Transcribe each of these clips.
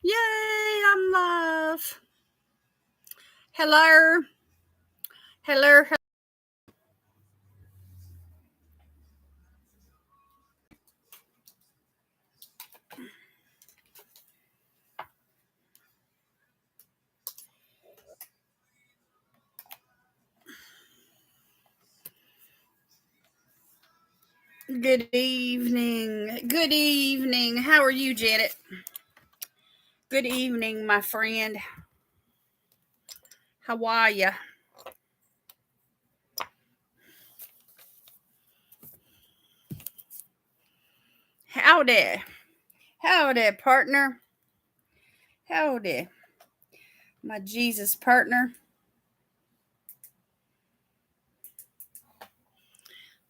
Yay, I'm live. Hello. Hello. Good evening. Good evening. How are you, Janet? Good evening, my friend. How are you? Howdy. Howdy, partner. Howdy. My Jesus partner.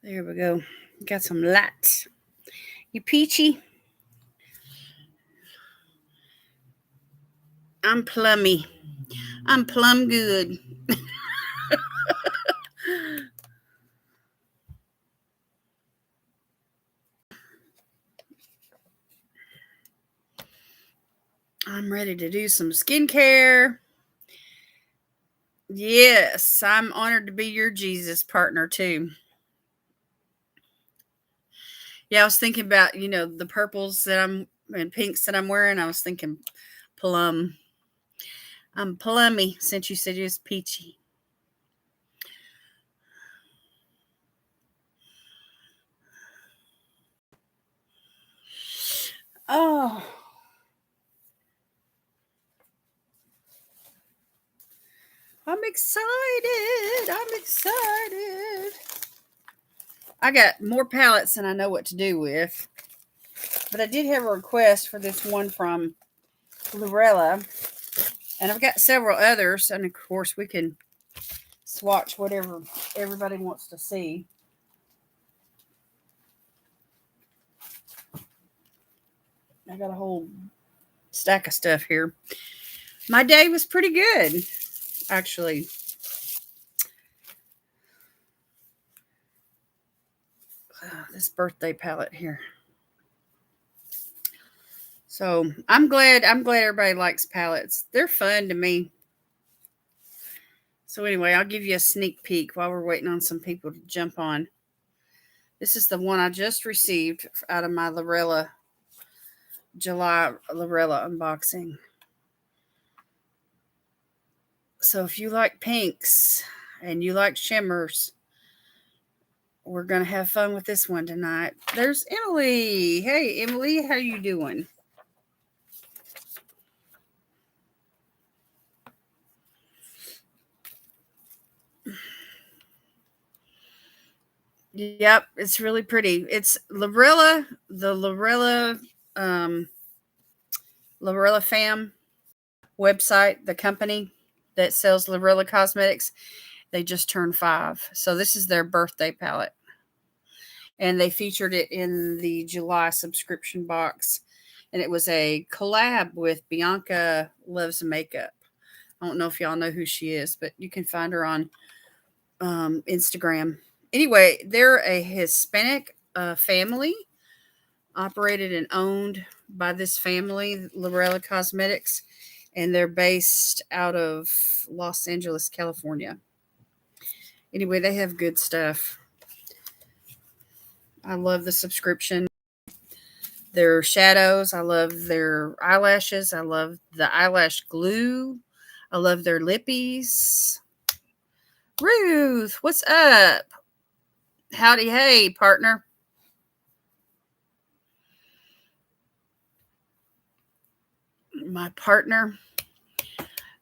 There we go. Got some light. You peachy? I'm plummy. I'm plum good. I'm ready to do some skincare. Yes, I'm honored to be your Jesus partner too. Yeah, I was thinking about, the purples and pinks that I'm wearing. I was thinking plum. I'm plummy since you said you was peachy. Oh, I'm excited. I'm excited. I got more palettes than I know what to do with. But I did have a request for this one from Lorella. And I've got several others. And of course, we can swatch whatever everybody wants to see. I got a whole stack of stuff here. My day was pretty good, actually. This birthday palette here. So I'm glad everybody likes palettes. They're fun to me. So anyway, I'll give you a sneak peek while we're waiting on some people to jump on. This is the one I just received out of my July Lorella unboxing. So if you like pinks and you like shimmers, we're going to have fun with this one tonight. There's Emily. Hey, Emily, how you doing? Yep, it's really pretty. It's Lorella, the Lorella Fam website, the company that sells Lorella Cosmetics. They just turned 5. So this is their birthday palette. And they featured it in the July subscription box. And it was a collab with Bianca Loves Makeup. I don't know if y'all know who she is, but you can find her on Instagram. Anyway, they're a Hispanic family operated and owned by this family, Lorella Cosmetics, and they're based out of Los Angeles, California. Anyway, they have good stuff. I love the subscription. Their shadows. I love their eyelashes. I love the eyelash glue. I love their lippies. Ruth, what's up? Howdy, hey, partner. My partner,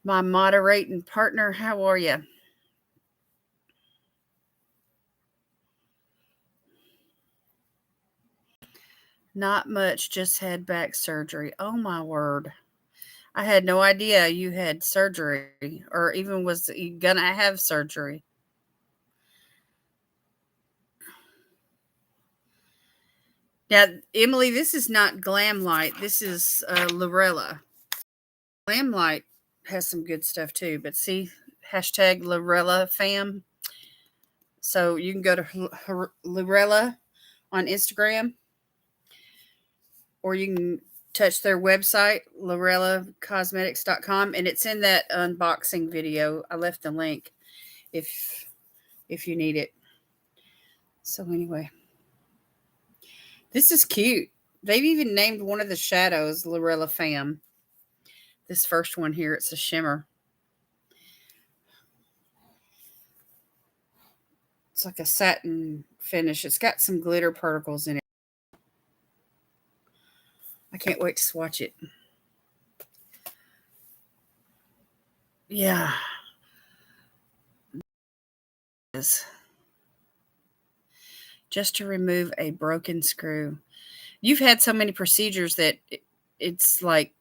my moderating partner. How are you? Not much, just had back surgery. Oh my word. I had no idea you had surgery or even was gonna have surgery. Now, Emily, this is not Glam Light. This is Lorella. Glam Light has some good stuff too, but see, hashtag Lorella fam. So you can go to Lorella on Instagram, or you can touch their website, laurielacosmetics.com, and it's in that unboxing video. I left the link if you need it. So anyway, this is cute. They've even named one of the shadows Lorella Fam. This first one here, it's a shimmer. It's like a satin finish. It's got some glitter particles in it. I can't wait to swatch it. Yeah. Just to remove a broken screw. You've had so many procedures that it's like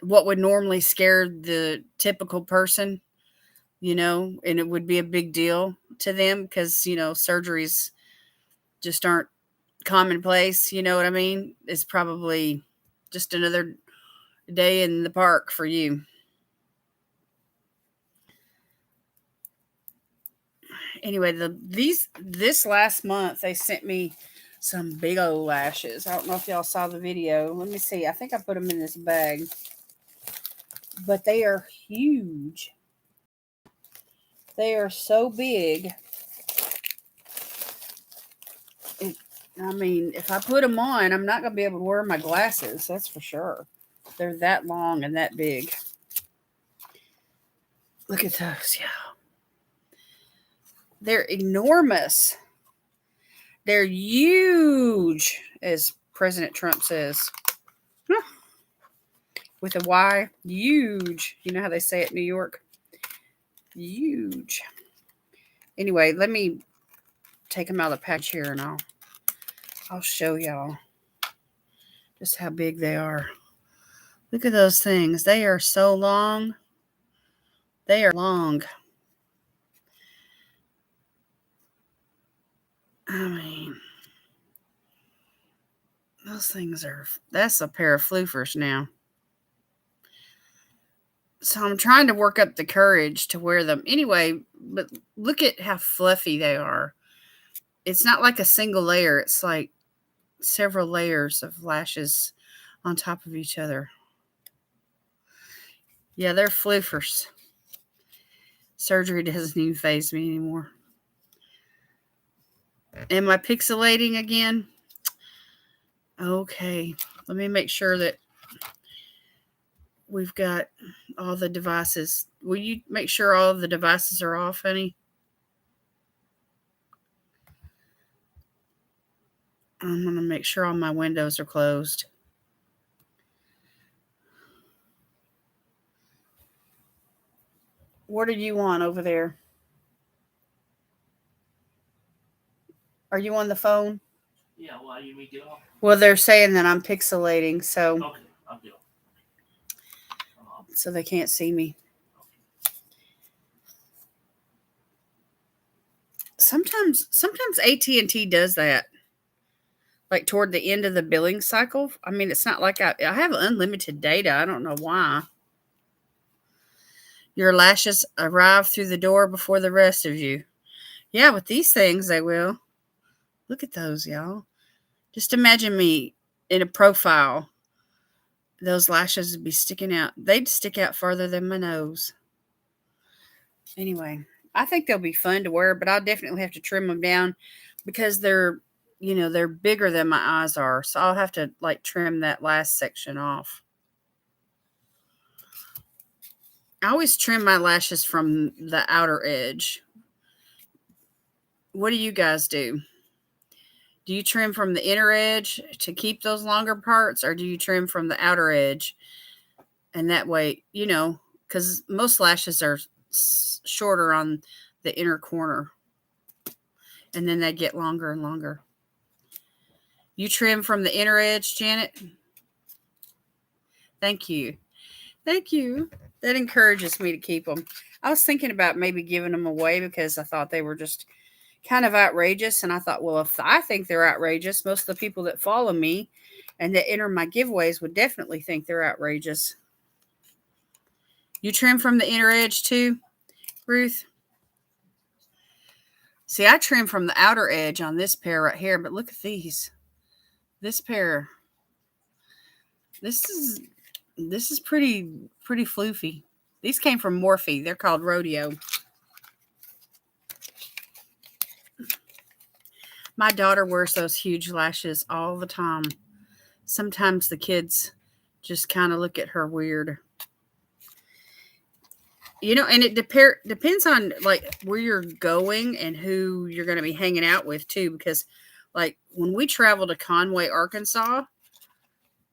what would normally scare the typical person, and it would be a big deal to them because, surgeries just aren't commonplace. You know what I mean? It's probably just another day in the park for you. Anyway, this last month they sent me some big old lashes. I don't know if y'all saw the video. Let me see. I think I put them in this bag. But they are huge. They are so big. I mean, if I put them on, I'm not going to be able to wear my glasses. That's for sure. They're that long and that big. Look at those, yeah. They're enormous. They're huge, as President Trump says. With a Y, huge. You know how they say it in New York? Huge. Anyway, let me take them out of the package here and I'll show y'all just how big they are. Look at those things. They are so long. They are long. I mean, those things that's a pair of floofers now. So I'm trying to work up the courage to wear them. Anyway, but look at how fluffy they are. It's not like a single layer. It's like several layers of lashes on top of each other. Yeah, they're floofers. Surgery doesn't even faze me anymore. Am I pixelating again? Okay, let me make sure that we've got all the devices. Will you make sure all of the devices are off, honey? I'm going to make sure all my windows are closed. What are you on over there? Are you on the phone? Yeah, why you make it off? Well, they're saying that I'm pixelating, so Okay, I'll get off. So they can't see me. Sometimes AT&T does that. Like toward the end of the billing cycle. I mean, it's not like I have unlimited data. I don't know why. Your lashes arrive through the door before the rest of you. Yeah, with these things, they will. Look at those, y'all. Just imagine me in a profile. Those lashes would be sticking out. They'd stick out farther than my nose. Anyway, I think they'll be fun to wear, but I'll definitely have to trim them down because they're bigger than my eyes are. So I'll have to like trim that last section off. I always trim my lashes from the outer edge. What do you guys do? Do you trim from the inner edge to keep those longer parts, or do you trim from the outer edge? And that way, because most lashes are shorter on the inner corner, and then they get longer and longer. You trim from the inner edge, Janet? Thank you. Thank you. That encourages me to keep them. I was thinking about maybe giving them away because I thought they were just kind of outrageous. And I thought, well, if I think they're outrageous, most of the people that follow me and that enter my giveaways would definitely think they're outrageous. You trim from the inner edge too, Ruth? See, I trimmed from the outer edge on this pair right here, but look at these. This pair. This is pretty floofy. These came from Morphe. They're called Rodeo. My daughter wears those huge lashes all the time. Sometimes the kids just kind of look at her weird. And it depends on like where you're going and who you're going to be hanging out with too. Because like when we travel to Conway, Arkansas,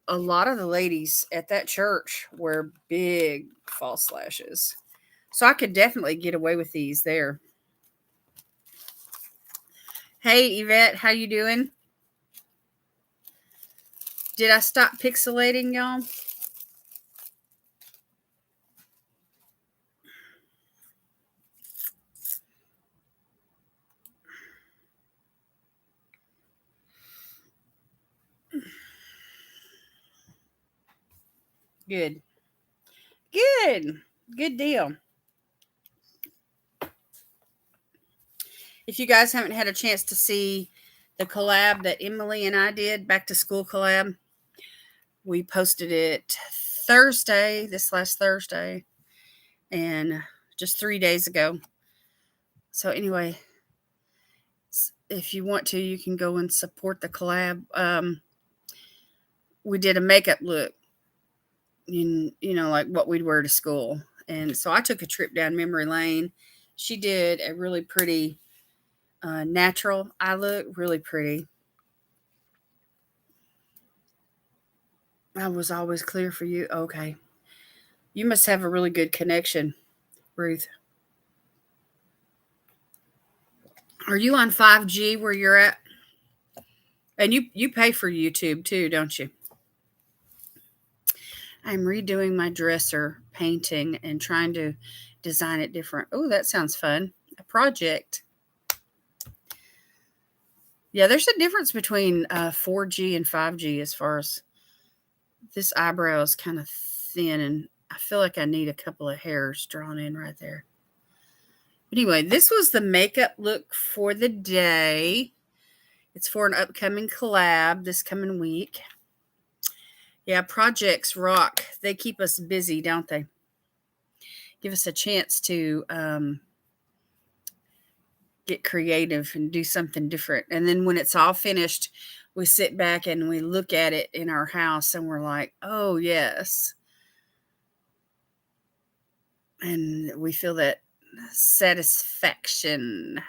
a lot of the ladies at that church wear big false lashes. So I could definitely get away with these there. Hey, Yvette, how you doing? Did I stop pixelating, y'all? Good. Good deal. If you guys haven't had a chance to see the collab that Emily and I did, back to school collab, we posted it this last Thursday, and just 3 days ago. So anyway, if you want to, you can go and support the collab. We did a makeup look, like what we'd wear to school. And so I took a trip down memory lane. She did a really pretty natural eye look, really pretty. I was always clear for you. Okay. You must have a really good connection, Ruth. Are you on 5G where you're at? And you pay for YouTube too, don't you? I'm redoing my dresser painting and trying to design it different. Oh, that sounds fun. A project. Yeah, there's a difference between 4G and 5G as far as this eyebrow is kind of thin, and I feel like I need a couple of hairs drawn in right there. Anyway, this was the makeup look for the day. It's for an upcoming collab this coming week. Yeah, projects rock. They keep us busy, don't they? Give us a chance to get creative and do something different. And then when it's all finished, we sit back and we look at it in our house and we're like, oh, yes. And we feel that satisfaction.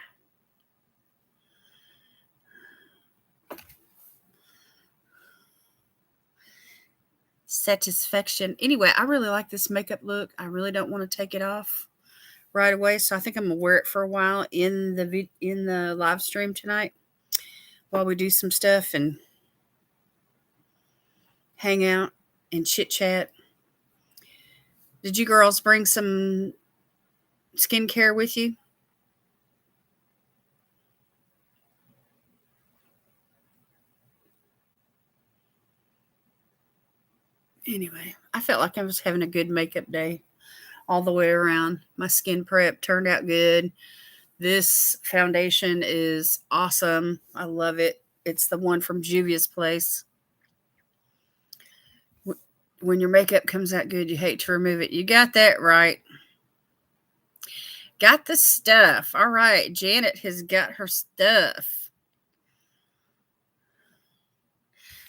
Anyway, I really like this makeup look. I really don't want to take it off right away, so I think I'm gonna wear it for a while in the live stream tonight while we do some stuff and hang out and chit chat. Did you girls bring some skincare with you? Anyway, I felt like I was having a good makeup day all the way around. My skin prep turned out good. This foundation is awesome. I love it. It's the one from Juvia's Place. When your makeup comes out good, you hate to remove it. You got that right. Got the stuff. All right. Janet has got her stuff.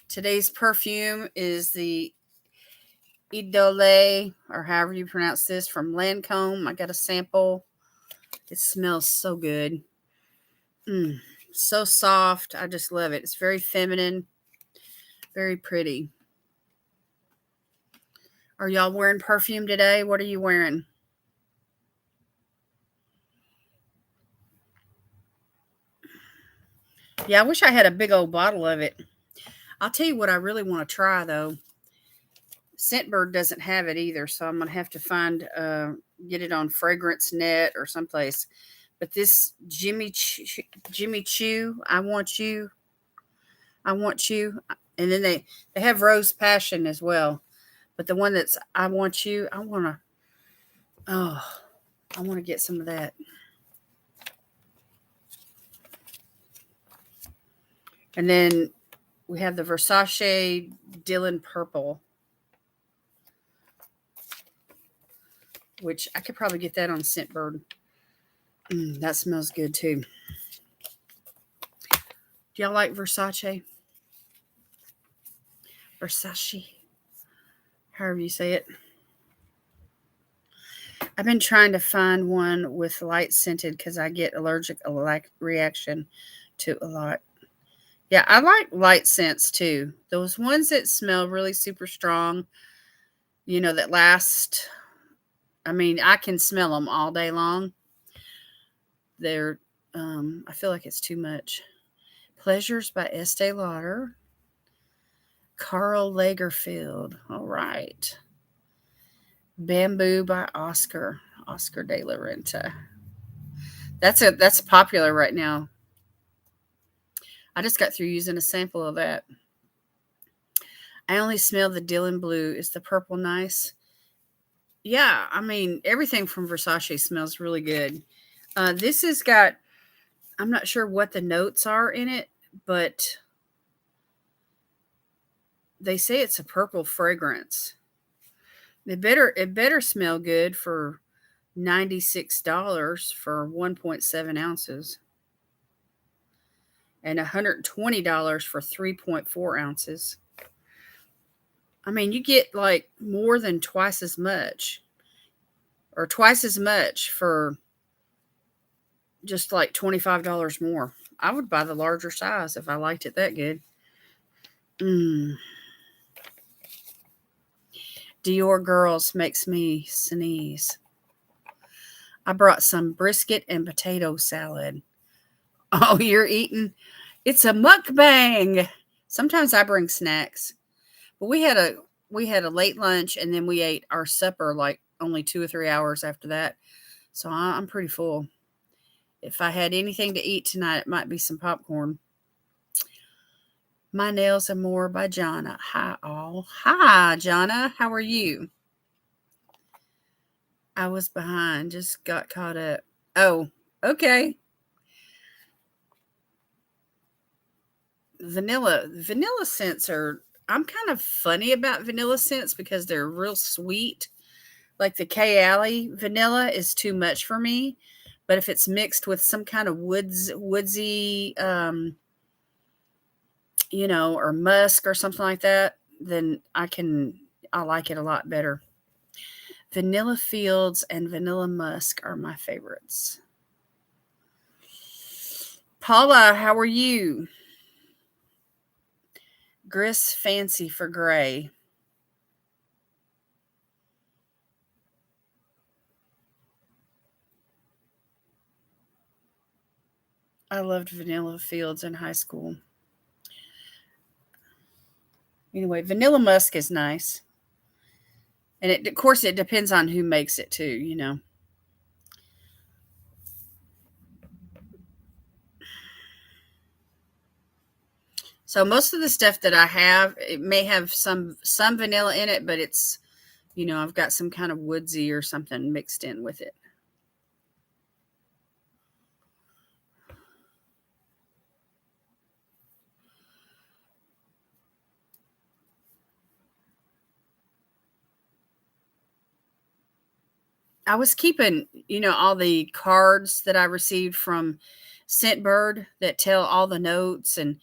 Today's perfume is the Idole, or however you pronounce this, from Lancome. I got a sample. It smells so good. So soft. I just love it. It's very feminine. Very pretty. Are y'all wearing perfume today? What are you wearing? Yeah, I wish I had a big old bottle of it. I'll tell you what I really want to try, though. Scentbird doesn't have it either, so I'm going to have to get it on Fragrance Net or someplace. But this Jimmy Choo, I want you. And then they have Rose Passion as well. But the one that's I want you, I want to get some of that. And then we have the Versace Dylan Purple, which I could probably get that on Scentbird. That smells good too. Do y'all like Versace? Versace, however you say it. I've been trying to find one with light scented because I get allergic reaction to a lot. Yeah, I like light scents too. Those ones that smell really super strong, that last. I mean, I can smell them all day long. They're, I feel like it's too much. Pleasures by Estee Lauder. Karl Lagerfeld. All right. Bamboo by Oscar de la Renta. That's popular right now. I just got through using a sample of that. I only smell the Dylan Blue. Is the purple nice? Yeah, I mean, everything from Versace smells really good. This has got, I'm not sure what the notes are in it, but they say it's a purple fragrance. It better smell good for $96 for 1.7 ounces. And $120 for 3.4 ounces. I mean, you get like more than twice as much, or twice as much for just like $25 more. I would buy the larger size if I liked it that good. Dior Girls makes me sneeze. I brought some brisket and potato salad. Oh, you're eating? It's a mukbang. Sometimes I bring snacks. But we had a late lunch, and then we ate our supper like only 2 or 3 hours after that. So I'm pretty full. If I had anything to eat tonight, it might be some popcorn. My Nails and More by Jonna. Hi, all. Hi, Jonna. How are you? I was behind. Just got caught up. Oh, okay. Vanilla scents are, I'm kind of funny about vanilla scents because they're real sweet. Like the K Alley vanilla is too much for me. But if it's mixed with some kind of woodsy, or musk or something like that, then I like it a lot better. Vanilla Fields and Vanilla Musk are my favorites. Paula, how are you? Gris Fancy for Gray. I loved Vanilla Fields in high school. Anyway, Vanilla Musk is nice. And of course, it depends on who makes it too. So most of the stuff that I have, it may have some vanilla in it, but it's, I've got some kind of woodsy or something mixed in with it. I was keeping, all the cards that I received from Scentbird that tell all the notes, and,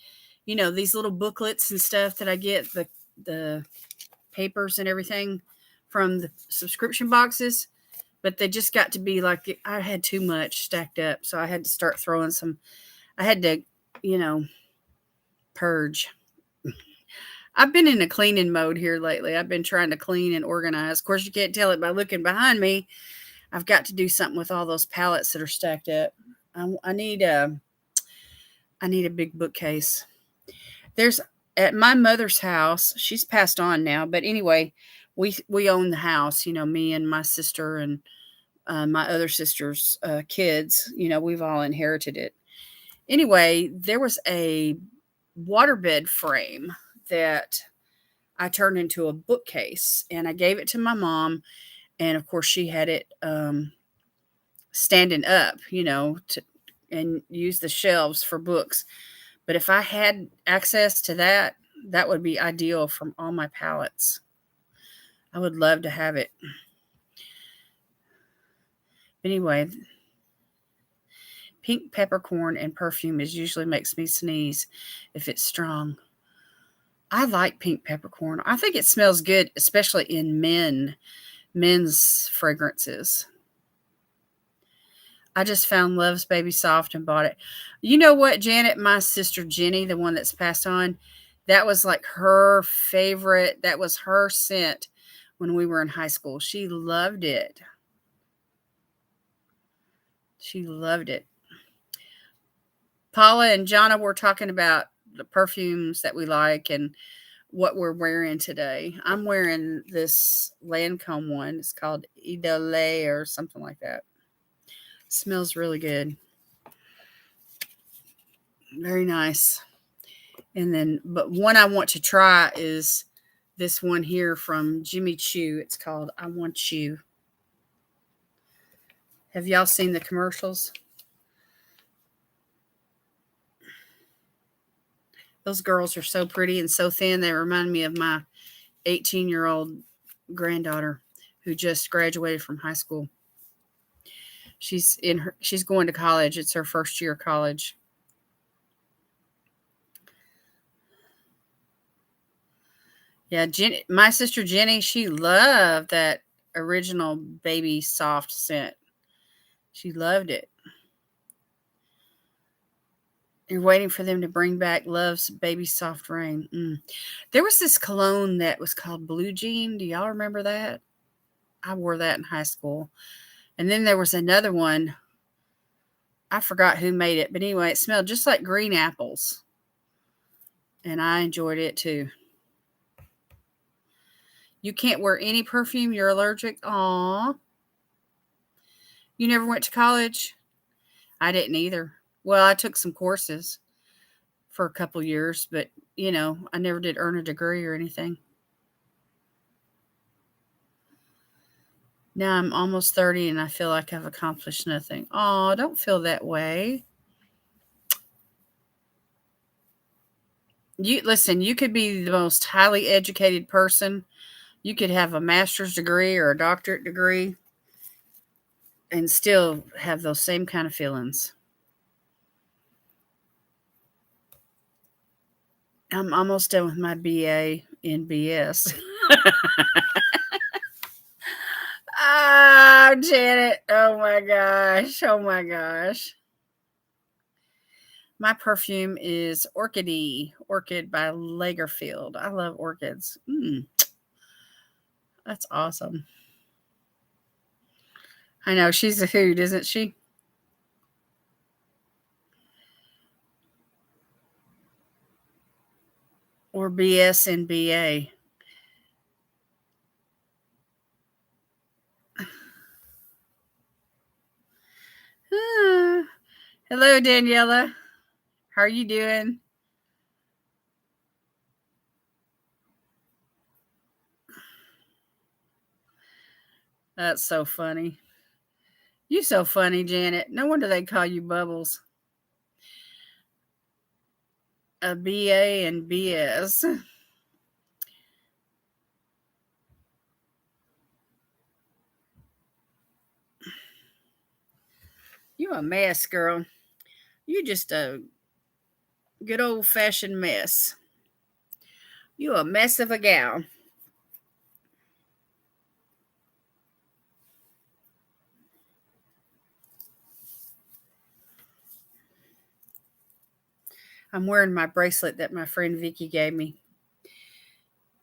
these little booklets and stuff that I get, the papers and everything from the subscription boxes. But they just got to be like, I had too much stacked up. So I had to start throwing some, I had to, purge. I've been in a cleaning mode here lately. I've been trying to clean and organize. Of course, you can't tell it by looking behind me. I've got to do something with all those pallets that are stacked up. I need a big bookcase. There's at my mother's house. She's passed on now, but anyway, we own the house. Me and my sister and my other sister's kids. We've all inherited it. Anyway, there was a waterbed frame that I turned into a bookcase, and I gave it to my mom. And of course, she had it standing up, and use the shelves for books. But if I had access to that, that would be ideal from all my palettes. I would love to have it. Anyway, pink peppercorn and perfume usually makes me sneeze if it's strong. I like pink peppercorn. I think it smells good, especially in men's fragrances. I just found Love's Baby Soft and bought it. You know what, Janet? My sister Jenny, the one that's passed on, that was like her favorite. That was her scent when we were in high school. She loved it. She loved it. Paula and Jonna were talking about the perfumes that we like and what we're wearing today. I'm wearing this Lancome one. It's called Idole or something like that. Smells really good. Very nice. And then, but one I want to try is this one here from Jimmy Choo. It's called I Want You. Have y'all seen the commercials? Those girls are so pretty and so thin. They remind me of my 18-year-old granddaughter who just graduated from high school. She's going to college. It's her first year of college. Yeah, my sister Jenny, she loved that original Baby Soft scent. She loved it. You're waiting for them to bring back Love's Baby Soft Rain. There was this cologne that was called Blue Jean. Do y'all remember that? I wore that in high school. And then there was another one. I forgot who made it. But anyway, it smelled just like green apples. And I enjoyed it too. You can't wear any perfume. You're allergic. Aw. You never went to college? I didn't either. Well, I took some courses for a couple years, but, I never did earn a degree or anything. Now I'm almost 30 and I feel like I've accomplished nothing. Oh, don't feel that way. You could be the most highly educated person. You could have a master's degree or a doctorate degree and still have those same kind of feelings. I'm almost done with my BA in BS. Ah, Janet. Oh my gosh. Oh my gosh. My perfume is Orchid by Lagerfeld. I love orchids. That's awesome. I know, she's a hoot, isn't she? Or BS and BA. Hello, Daniela. How are you doing? That's so funny. You so funny, Janet. No wonder they call you Bubbles. A BA and BS. You a mess, girl. You just a good old-fashioned mess. You a mess of a gal. I'm wearing my bracelet that my friend Vicky gave me.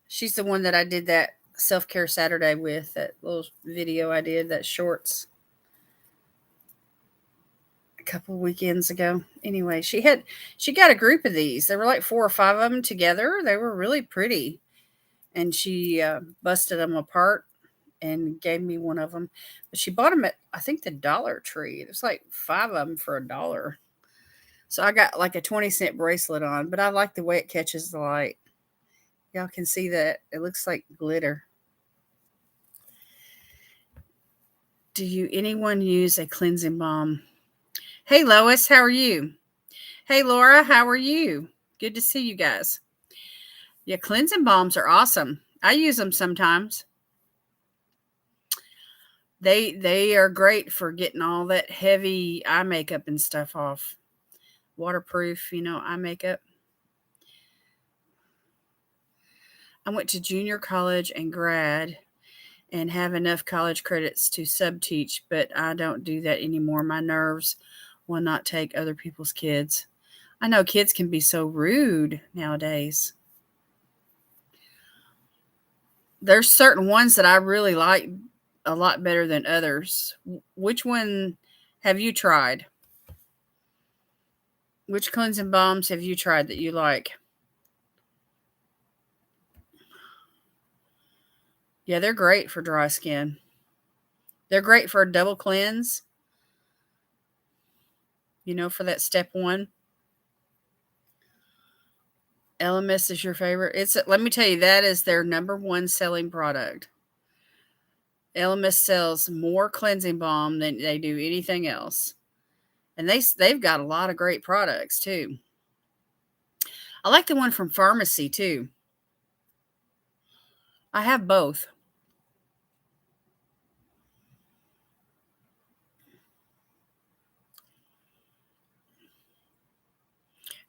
She's the one that I did that self-care Saturday with, that little video I did, that shorts a couple of weekends ago. Anyway, she got a group of these. There were like 4 or 5 of them together. They were really pretty. And she busted them apart and gave me one of them. But she bought them at, I think, the Dollar Tree. It was like 5 of them for $1. So I got like a 20-cent bracelet on, but I like the way it catches the light. Y'all can see that. It looks like glitter. Do anyone use a cleansing balm? Hey, Lois, how are you? Hey, Laura, how are you? Good to see you guys. Yeah, cleansing balms are awesome. I use them sometimes. They are great for getting all that heavy eye makeup and stuff off. Waterproof, eye makeup. I went to junior college and grad and have enough college credits to subteach, but I don't do that anymore. My nerves will not take other people's kids. I know kids can be so rude nowadays. There's certain ones that I really like a lot better than others. Which one have you tried? Which cleansing balms have you tried that you like? Yeah, they're great for dry skin. They're great for a double cleanse, for that step one. LMS is your favorite. Let me tell you, that is their number one selling product. LMS sells more cleansing balm than they do anything else. And they've got a lot of great products too. I like the one from Pharmacy too. I have both.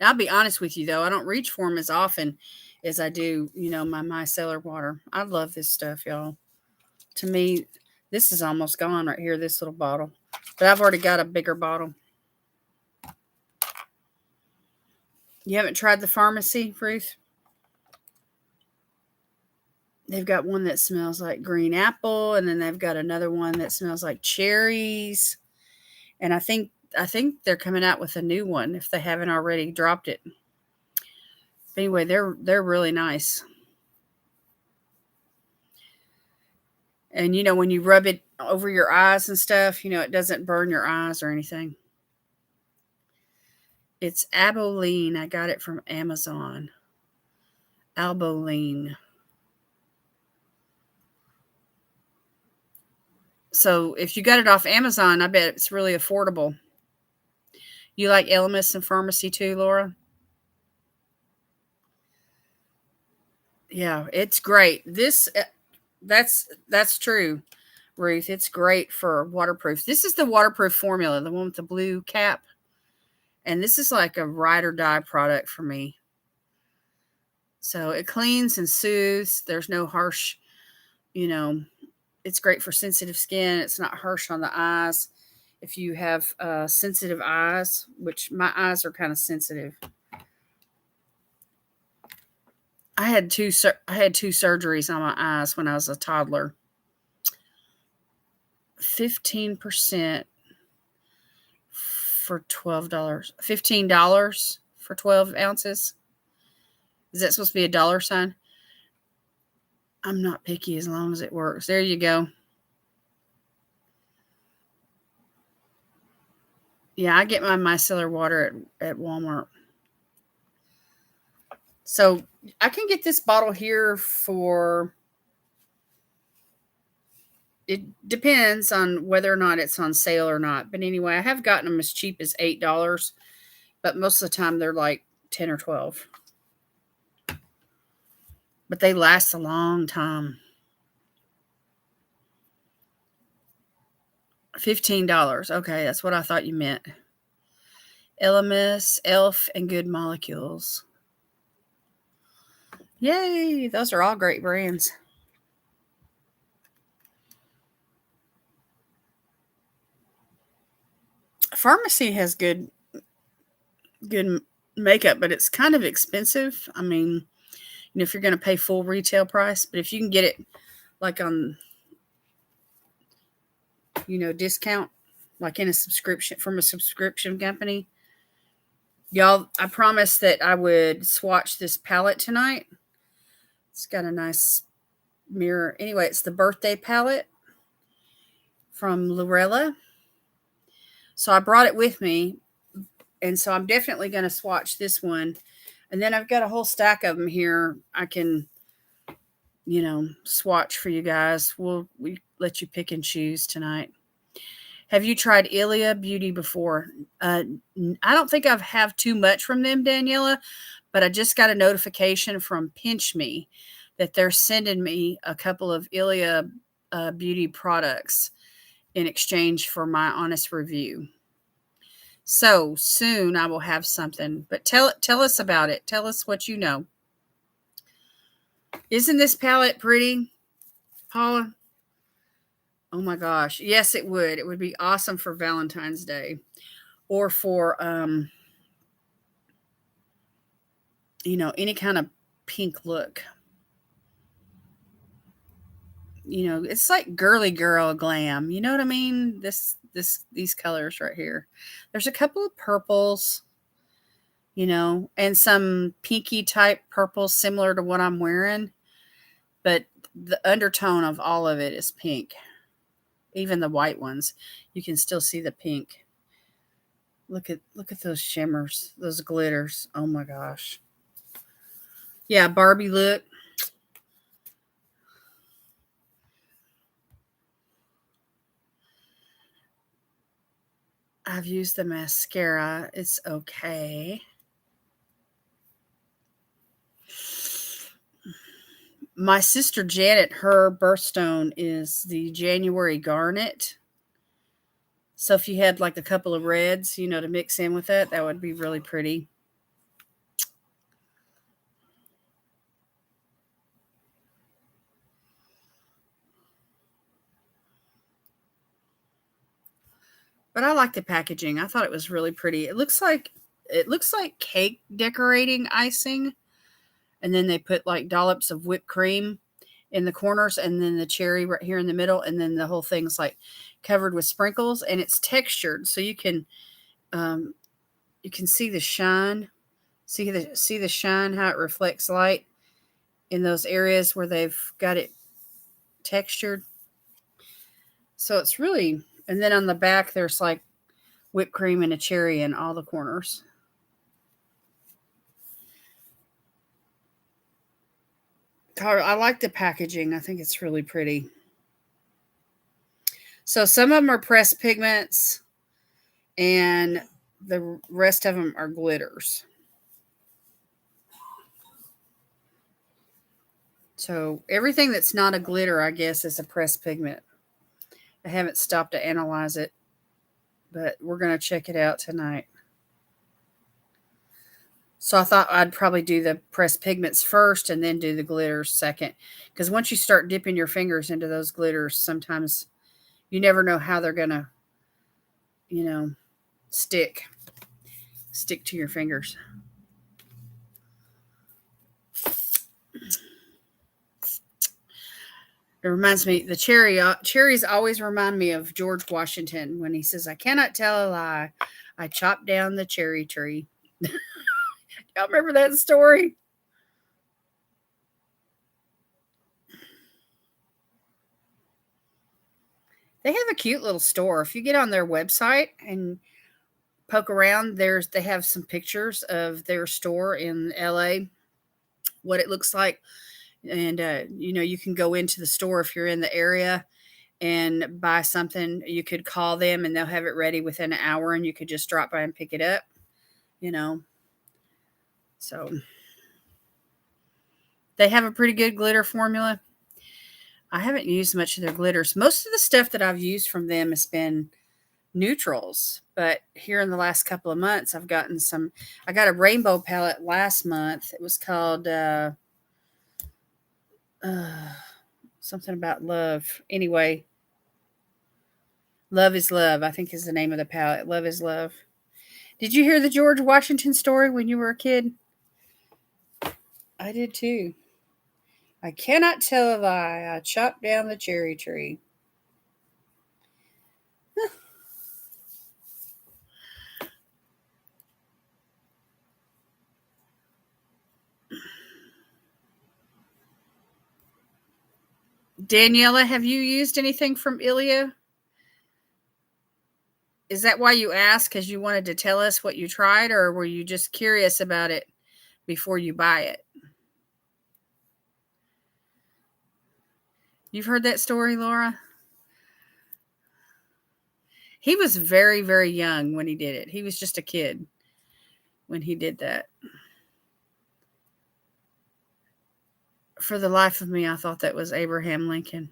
And I'll be honest with you though, I don't reach for them as often as I do, my micellar water. I love this stuff, y'all. To me, this is almost gone right here, this little bottle. But I've already got a bigger bottle. You haven't tried the Pharmacy, Ruth? They've got one that smells like green apple, and then they've got another one that smells like cherries. And I think they're coming out with a new one if they haven't already dropped it. But anyway, they're really nice. And when you rub it over your eyes and stuff, it doesn't burn your eyes or anything. It's Alboline. I got it from Amazon. Alboline. So if you got it off Amazon, I bet it's really affordable. You like LMS and Pharmacy too, Laura? Yeah, it's great. That's true, Ruth. It's great for waterproof. This is the waterproof formula, the one with the blue cap. And this is like a ride or die product for me. So it cleans and soothes. There's no harsh, it's great for sensitive skin. It's not harsh on the eyes. If you have sensitive eyes, which my eyes are kind of sensitive. I had two surgeries on my eyes when I was a toddler. 15% for $12. $15 for 12 ounces. Is that supposed to be a dollar sign? I'm not picky as long as it works. There you go. Yeah, I get my micellar water at Walmart. So I can get this bottle here for, it depends on whether or not it's on sale or not. But anyway, I have gotten them as cheap as $8, but most of the time they're like 10 or 12. But they last a long time. $15. Okay, that's what I thought you meant. LMS, Elf, and Good Molecules. Yay, those are all great brands. Pharmacy has good makeup, but it's kind of expensive. I mean, if you're going to pay full retail price, but if you can get it like on, discount, like in a subscription from a subscription company. Y'all, I promised that I would swatch this palette tonight. It's got a nice mirror. Anyway, it's the birthday palette from Lorella. So I brought it with me. And so I'm definitely going to swatch this one. And then I've got a whole stack of them here. I can, swatch for you guys. We let you pick and choose tonight. Have you tried Ilia Beauty before? I don't think I've have too much from them, Daniela, but I just got a notification from Pinch Me that they're sending me a couple of Ilia Beauty products in exchange for my honest review. So soon I will have something, but tell us about it. Tell us what you know. Isn't this palette pretty, Paula? Oh my gosh. Yes, it would. It would be awesome for Valentine's Day or for, any kind of pink look. It's like girly girl glam. You know what I mean? These colors right here. There's a couple of purples, and some pinky type purples similar to what I'm wearing. But the undertone of all of it is pink. Even the white ones, you can still see the pink. Look at those shimmers, those glitters. Oh my gosh. Yeah, Barbie look. I've used the mascara. It's okay. My sister Janet, her birthstone is the January garnet. So if you had like a couple of reds, to mix in with it, that would be really pretty. But I like the packaging. I thought it was really pretty. It looks like cake decorating icing. And then they put like dollops of whipped cream in the corners and then the cherry right here in the middle. And then the whole thing's like covered with sprinkles and it's textured. So you can see the shine. See the shine, how it reflects light in those areas where they've got it textured. So it's really, and then on the back, there's like whipped cream and a cherry in all the corners. I like the packaging. I think it's really pretty. So some of them are pressed pigments and the rest of them are glitters. So everything that's not a glitter, I guess, is a pressed pigment. I haven't stopped to analyze it, but we're going to check it out tonight. So I thought I'd probably do the pressed pigments first and then do the glitters second. Because once you start dipping your fingers into those glitters, sometimes you never know how they're going to, stick to your fingers. It reminds me, the cherries always remind me of George Washington when he says, "I cannot tell a lie. I chopped down the cherry tree." Y'all remember that story? They have a cute little store. If you get on their website and poke around, they have some pictures of their store in LA, what it looks like. And, you can go into the store if you're in the area and buy something. You could call them and they'll have it ready within an hour and you could just drop by and pick it up, So they have a pretty good glitter formula. I haven't used much of their glitters. Most of the stuff that I've used from them has been neutrals, but here in the last couple of months, I got a rainbow palette last month. It was called, something about love. Anyway, Love is Love, I think is the name of the palette. Love is Love. Did you hear the George Washington story when you were a kid? I did too. I cannot tell a lie. I chopped down the cherry tree. Daniela, have you used anything from Ilia? Is that why you asked? Because you wanted to tell us what you tried, or were you just curious about it before you buy it? You've heard that story, Laura? He was very, very young when he did it. He was just a kid when he did that. For the life of me, I thought that was Abraham Lincoln.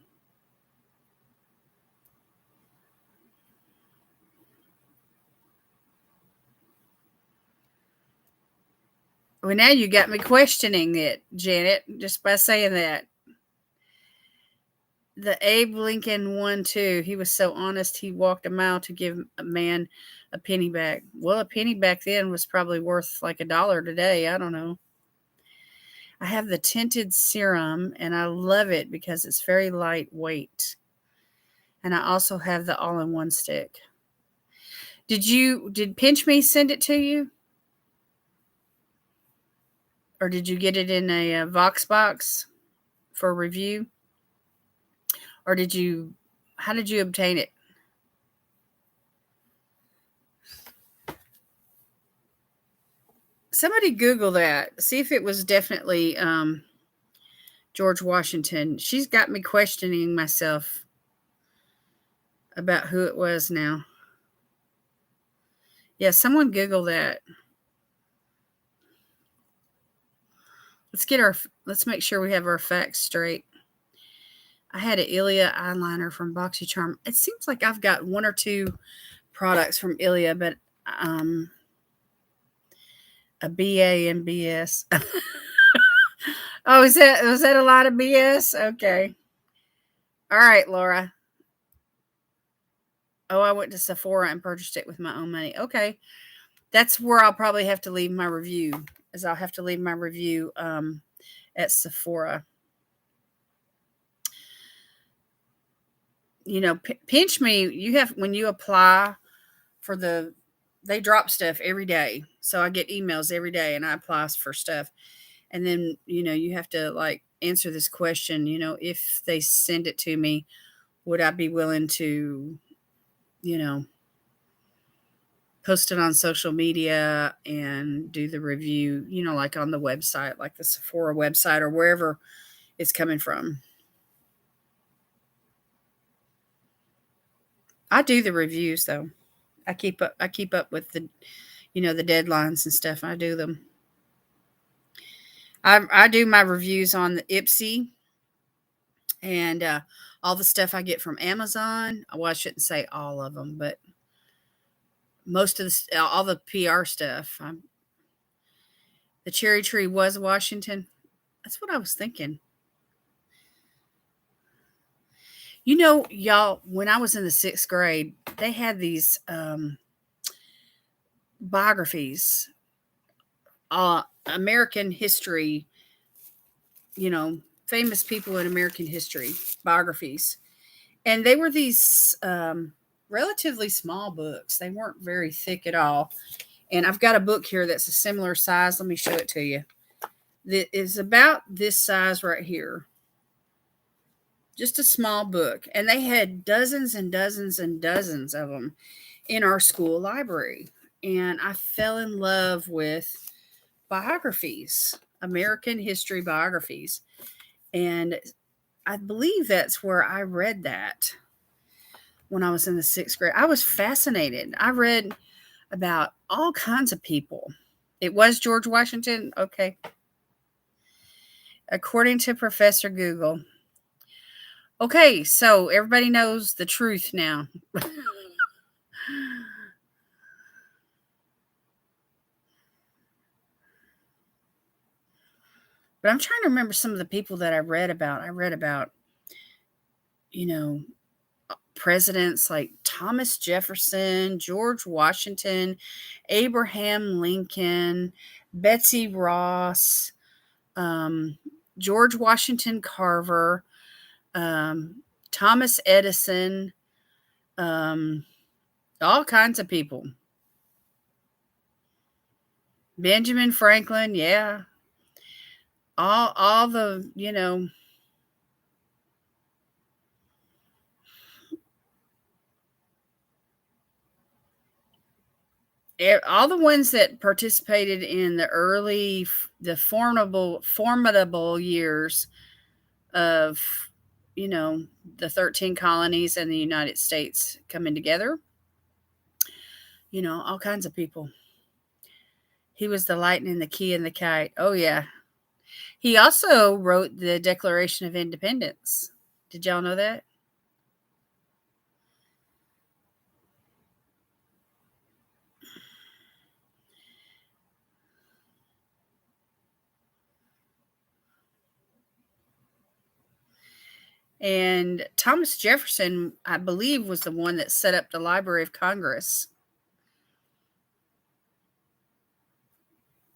Well, now you got me questioning it, Janet, just by saying that. The Abe Lincoln one, too. He was so honest, he walked a mile to give a man a penny back. Well, a penny back then was probably worth like $1 today. I don't know. I have the tinted serum, and I love it because it's very lightweight. And I also have the all-in-one stick. Did Pinch Me send it to you? Or did you get it in a Vox box for review? Or how did you obtain it? Somebody Google that. See if it was definitely George Washington. She's got me questioning myself about who it was now. Yeah, someone Google that. Let's make sure we have our facts straight. I had an Ilia eyeliner from BoxyCharm. It seems like I've got one or two products from Ilia, but a BA and BS. Oh, was that a lot of BS? Okay. All right, Laura. Oh, I went to Sephora and purchased it with my own money. Okay. That's where I'll probably have to leave my review, is I'll have to leave my review at Sephora. You know, Pinch Me, when you apply for they drop stuff every day. So I get emails every day and I apply for stuff. And then, you have to like answer this question, if they send it to me, would I be willing to, post it on social media and do the review, like on the website, like the Sephora website or wherever it's coming from. I do the reviews though. I keep up with the the deadlines and stuff. I do them. I do my reviews on the Ipsy and all the stuff I get from Amazon. Well, I shouldn't say all of them, but most of all the PR stuff. The cherry tree was Washington. That's what I was thinking. Y'all, when I was in the 6th grade, they had these biographies, American history, famous people in American history, biographies. And they were these relatively small books. They weren't very thick at all. And I've got a book here that's a similar size. Let me show it to you. That is about this size right here. Just a small book. And they had dozens and dozens and dozens of them in our school library. And I fell in love with biographies, American history biographies. And I believe that's where I read that when I was in the 6th grade. I was fascinated. I read about all kinds of people. It was George Washington? Okay. According to Professor Google. Okay, so everybody knows the truth now. But I'm trying to remember some of the people that I read about. I read about, presidents like Thomas Jefferson, George Washington, Abraham Lincoln, Betsy Ross, George Washington Carver, Thomas Edison, all kinds of people. Benjamin Franklin, yeah. All the, all the ones that participated in the formidable years of, the 13 colonies and the United States coming together. All kinds of people. He was the lightning, the key, and the kite. Oh, yeah. He also wrote the Declaration of Independence. Did y'all know that? And Thomas Jefferson, I believe, was the one that set up the Library of Congress.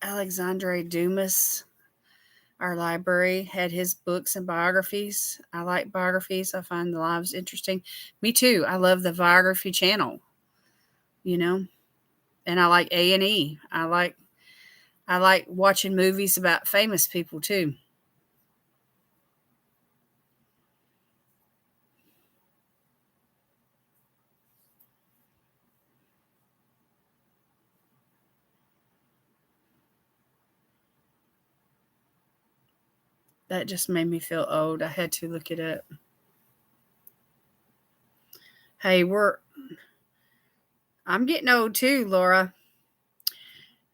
Alexandre Dumas, our library, had his books and biographies. I like biographies. I find the lives interesting. Me too. I love the biography channel, and I like A&E. I like watching movies about famous people too. That just made me feel old. I had to look it up. Hey, I'm getting old too, Laura.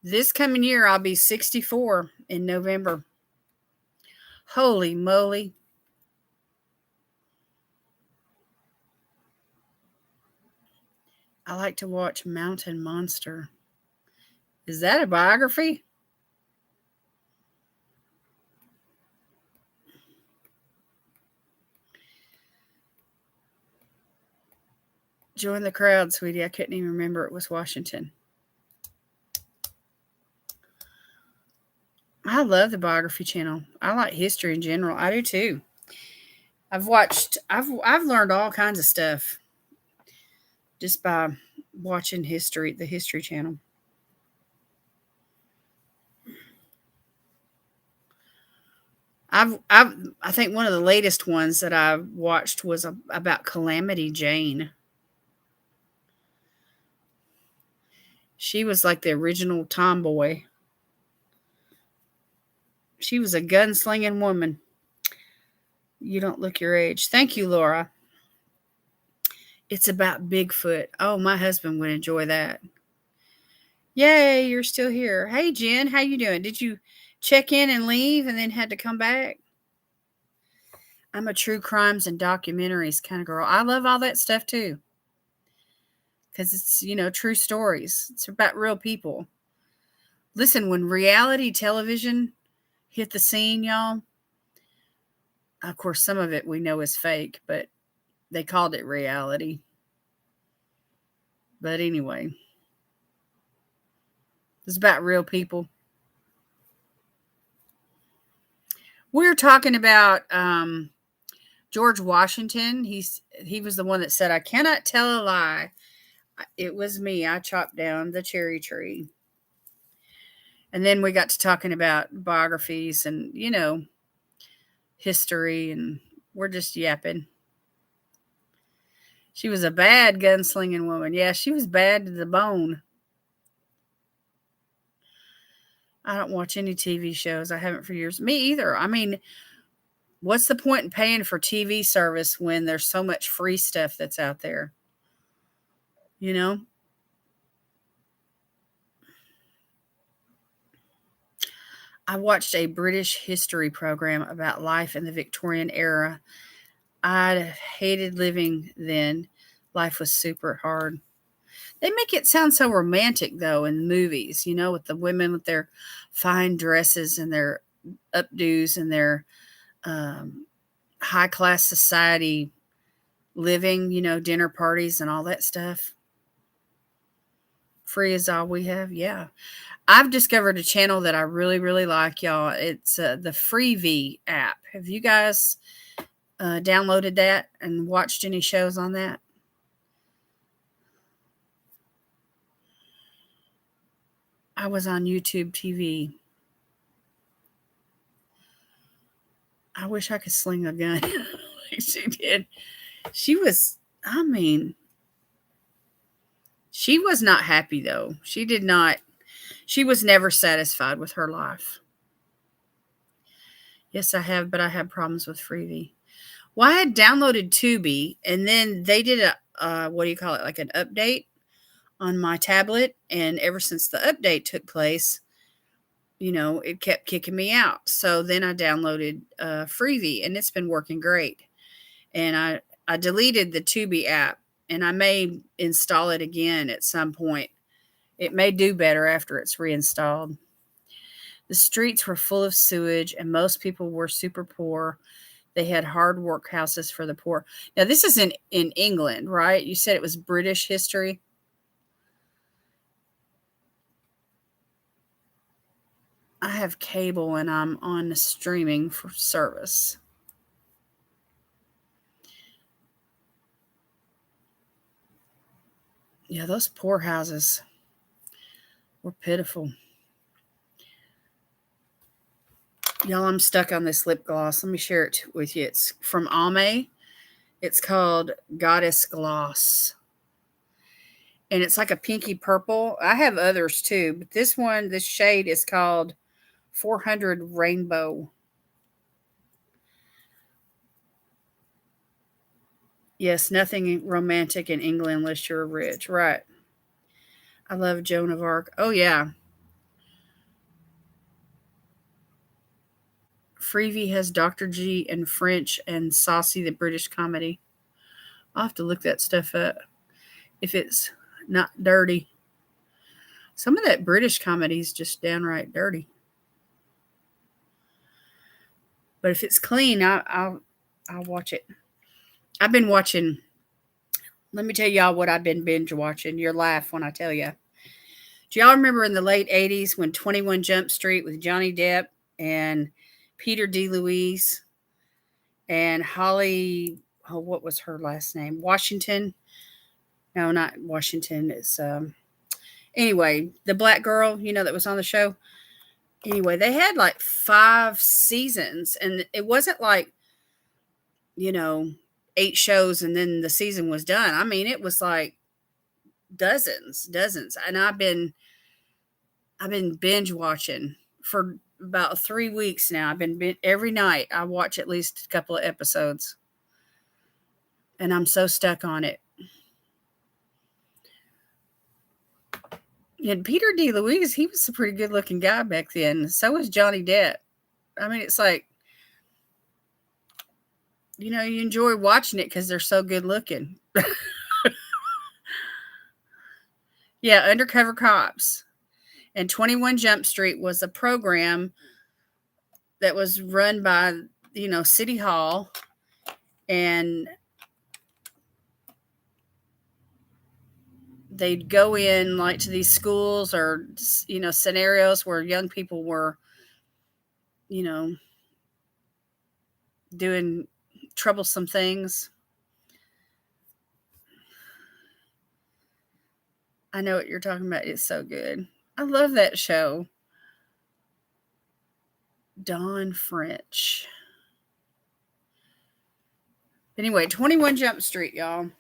This coming year, I'll be 64 in November. Holy moly. I like to watch Mountain Monster. Is that a biography? Join the crowd, sweetie. I couldn't even remember it was Washington. I love the biography channel. I like history in general. I do too. I've learned all kinds of stuff just by watching the History Channel. I think one of the latest ones that I watched was about Calamity Jane. She was like the original tomboy. She was a gunslinging woman. You don't look your age. Thank you, Laura. It's about Bigfoot. Oh, my husband would enjoy that. Yay, you're still here. Hey, Jen, how you doing? Did you check in and leave and then had to come back? I'm a true crimes and documentaries kind of girl. I love all that stuff too. Because it's, true stories. It's about real people. Listen, when reality television hit the scene, y'all, of course, some of it we know is fake, but they called it reality. But anyway, it's about real people. We're talking about George Washington. He was the one that said, "I cannot tell a lie. It was me. I chopped down the cherry tree." And then we got to talking about biographies and, history, and we're just yapping. She was a bad gunslinging woman. Yeah, she was bad to the bone. I don't watch any TV shows. I haven't for years. Me either. I mean, what's the point in paying for TV service when there's so much free stuff that's out there? I watched a British history program about life in the Victorian era. I hated living then. Life was super hard. They make it sound so romantic, though, in movies, with the women with their fine dresses and their updos and their high class society living, dinner parties and all that stuff. Free is all we have. Yeah. I've discovered a channel that I really, really like, y'all. It's the Freevee app. Have you guys downloaded that and watched any shows on that? I was on YouTube TV. I wish I could sling a gun like she did. She was not happy though. She was never satisfied with her life. Yes, I have, but I have problems with Freevee. Well, I had downloaded Tubi, and then they did what do you call it, like an update on my tablet. And ever since the update took place, it kept kicking me out. So then I downloaded Freevee, and it's been working great. And I deleted the Tubi app, and I may install it again at some point. It may do better after it's reinstalled. The streets were full of sewage, and most people were super poor. They had hard workhouses for the poor. Now, this is in England, right? You said it was British history. I have cable, and I'm on the streaming for service. Yeah, those poor houses were pitiful. Y'all, I'm stuck on this lip gloss. Let me share it with you. It's from Ame. It's called Goddess Gloss. And it's like a pinky purple. I have others too, but this shade is called 400 Rainbow. Yes, nothing romantic in England unless you're rich. Right. I love Joan of Arc. Oh, yeah. Freevee has Dr. G in French and Saucy, the British comedy. I'll have to look that stuff up if it's not dirty. Some of that British comedy is just downright dirty. But if it's clean, I'll watch it. I've been watching. Let me tell y'all what I've been binge watching. You'll laugh when I tell you. Do y'all remember in the late 80s when 21 Jump Street with Johnny Depp and Peter DeLuise and Holly, what was her last name? Washington? No, not Washington. It's anyway, the black girl, that was on the show. Anyway, they had like 5 seasons, and it wasn't like 8 shows and then the season was done. I mean, it was like dozens, and I've been binge watching for about 3 weeks now. I've been every night I watch at least a couple of episodes, and I'm so stuck on it. And Peter DeLuise, he was a pretty good looking guy back then. So was Johnny Depp. I mean, it's like, you enjoy watching it because they're so good looking. Yeah, Undercover Cops. And 21 Jump Street was a program that was run by, City Hall. And they'd go in like to these schools or, scenarios where young people were, doing troublesome things. I know what you're talking about. It's so good. I love that show. Dawn French. Anyway, 21 Jump Street, y'all.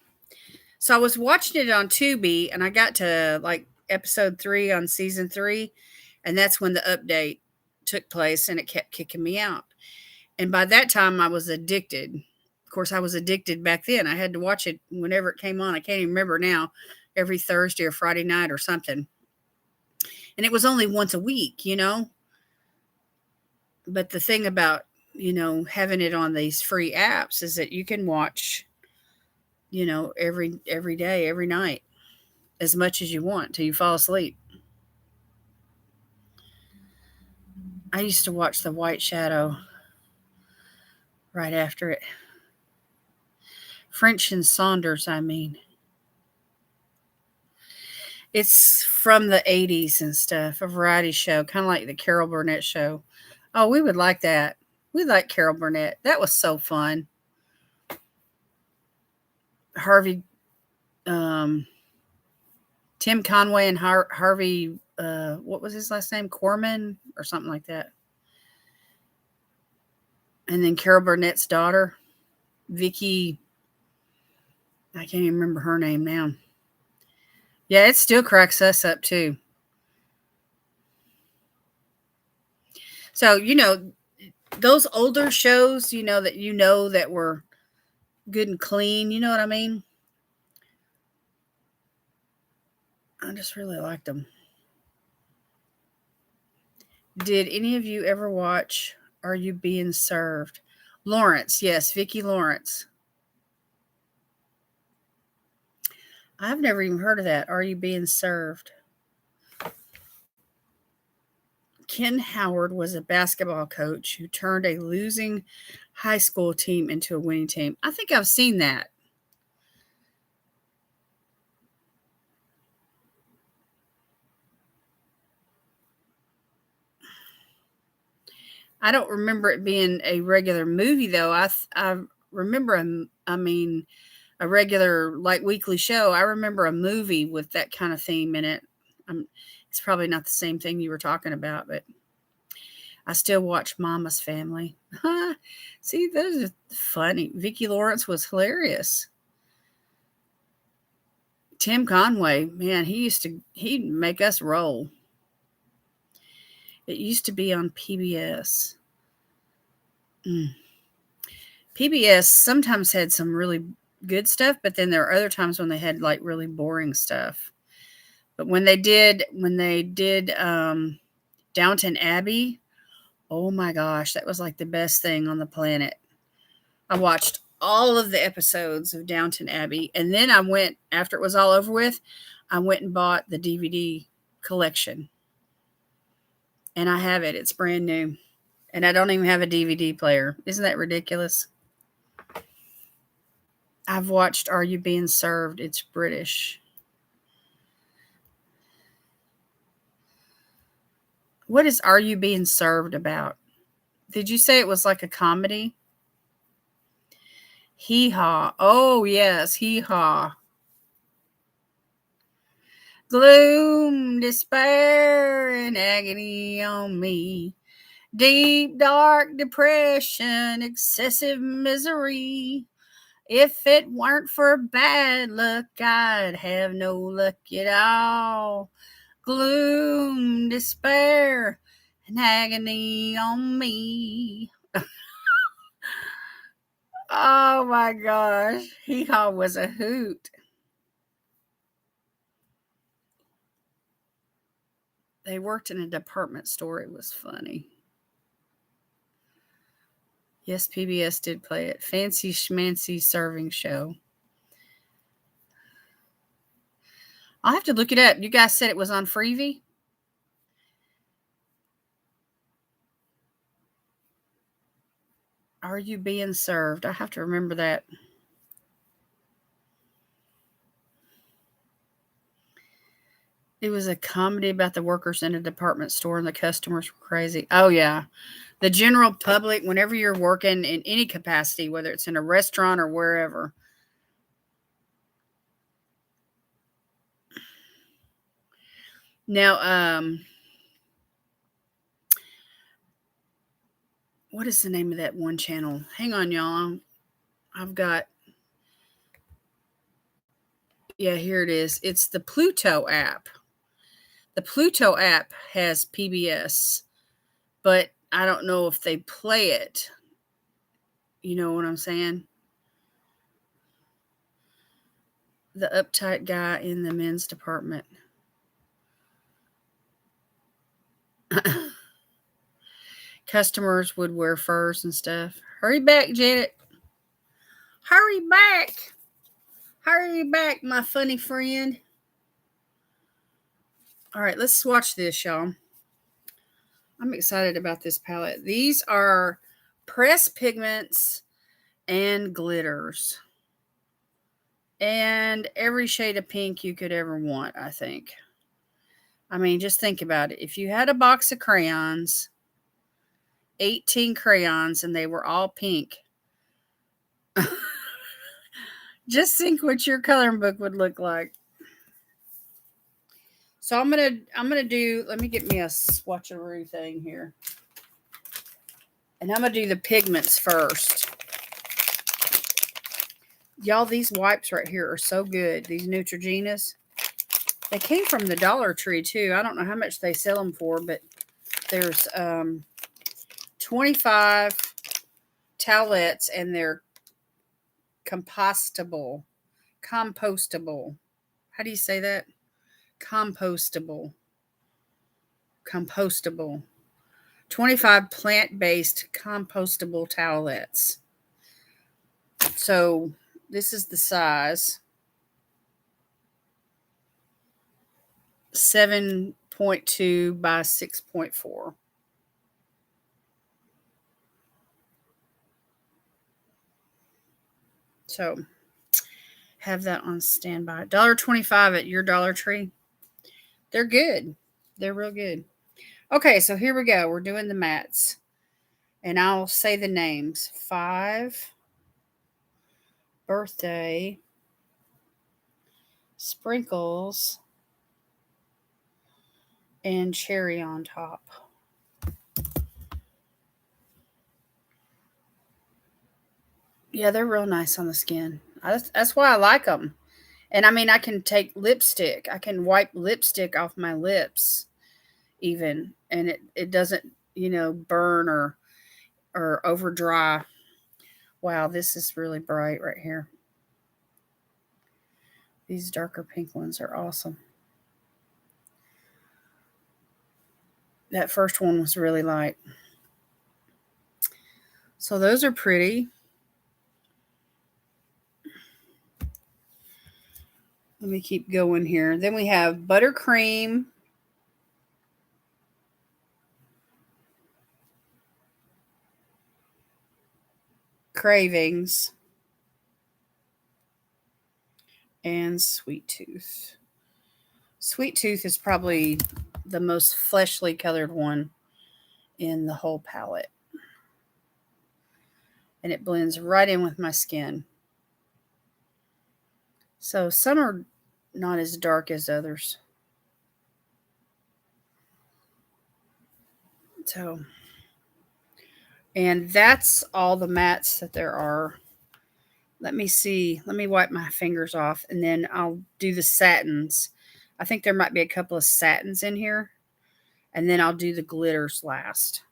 So I was watching it on Tubi, and I got to like episode 3 on season 3, and that's when the update took place, and it kept kicking me out. And by that time, I was addicted. Of course, I was addicted back then. I had to watch it whenever it came on. I can't even remember now, every Thursday or Friday night or something. And it was only once a week, But the thing about, having it on these free apps is that you can watch, every day, every night, as much as you want till you fall asleep. I used to watch The White Shadow right after it. French and Saunders, I mean. It's from the 80s and stuff, a variety show, kind of like the Carol Burnett show. Oh, we would like that. We like Carol Burnett. That was so fun. Harvey, Tim Conway and Harvey, what was his last name? Corman or something like that. And then Carol Burnett's daughter, Vicky, I can't even remember her name now. Yeah, it still cracks us up too. So, those older shows, that were good and clean, you know what I mean? I just really liked them. Did any of you ever watch Are You Being Served? Lawrence, yes, Vicki Lawrence. I've never even heard of that. Are You Being Served? Ken Howard was a basketball coach who turned a losing high school team into a winning team. I think I've seen that. I don't remember it being a regular movie though. I remember a regular like weekly show. I remember a movie with that kind of theme in it. It's probably not the same thing you were talking about, but I still watch Mama's Family. See, those are funny. Vicki Lawrence was hilarious. Tim Conway, man, he'd make us roll. It used to be on PBS. PBS sometimes had some really good stuff, but then there are other times when they had like really boring stuff. But when they did Downton Abbey, oh my gosh, that was like the best thing on the planet. I watched all of the episodes of Downton Abbey, and then I went, after it was all over with, I went and bought the DVD collection. And I have it. It's brand new. And I don't even have a DVD player. Isn't that ridiculous? I've watched Are You Being Served? It's British. What is Are You Being Served about? Did you say it was like a comedy? Hee haw. Oh, yes, hee haw. Gloom, despair, and agony on me. Deep, dark depression, excessive misery. If it weren't for bad luck, I'd have no luck at all. Gloom, despair, and agony on me. Oh my gosh. Hee haw was a hoot. They worked in a department store. It was funny. Yes, PBS did play it. Fancy schmancy serving show. I'll have to look it up. You guys said it was on Freevee? Are You Being Served? I have to remember that. It was a comedy about the workers in a department store and the customers were crazy. Oh, yeah. The general public, whenever you're working in any capacity, whether it's in a restaurant or wherever. Now, what is the name of that one channel? Hang on, y'all. I've got, yeah, here it is. It's the Pluto app. The Pluto app has PBS, but I don't know if they play it. You know what I'm saying? The uptight guy in the men's department. Customers would wear furs and stuff. Hurry back, Janet. Hurry back. Hurry back, my funny friend. All right, let's swatch this, y'all. I'm excited about this palette. These are pressed pigments and glitters. And every shade of pink you could ever want, I think. I mean, just think about it. If you had a box of crayons, 18 crayons, and they were all pink, just think what your coloring book would look like. So I'm gonna do, let me get me a swatcheroo thing here. And I'm gonna do the pigments first. Y'all, these wipes right here are so good. These Neutrogenas. They came from the Dollar Tree too. I don't know how much they sell them for, but there's 25 towelettes and they're compostable. How do you say that? compostable. 25 plant-based compostable towelettes. So this is the size. 7.2 by 6.4. So have that on standby. $1.25 at your Dollar Tree. They're good. They're real good. Okay, so here we go. We're doing the mats. And I'll say the names. 5 birthday sprinkles and cherry on top. Yeah, they're real nice on the skin. That's why I like them. And I mean, I can take lipstick. I can wipe lipstick off my lips even. And it doesn't, burn or over dry. Wow, this is really bright right here. These darker pink ones are awesome. That first one was really light. So those are pretty. Let me keep going here. Then we have buttercream. Cravings. And Sweet Tooth. Sweet Tooth is probably the most fleshly colored one in the whole palette. And it blends right in with my skin. So some are not as dark as others. So, and that's all the mats that there are. Let me see. Let me wipe my fingers off and then I'll do the satins. I think there might be a couple of satins in here. And then I'll do the glitters last.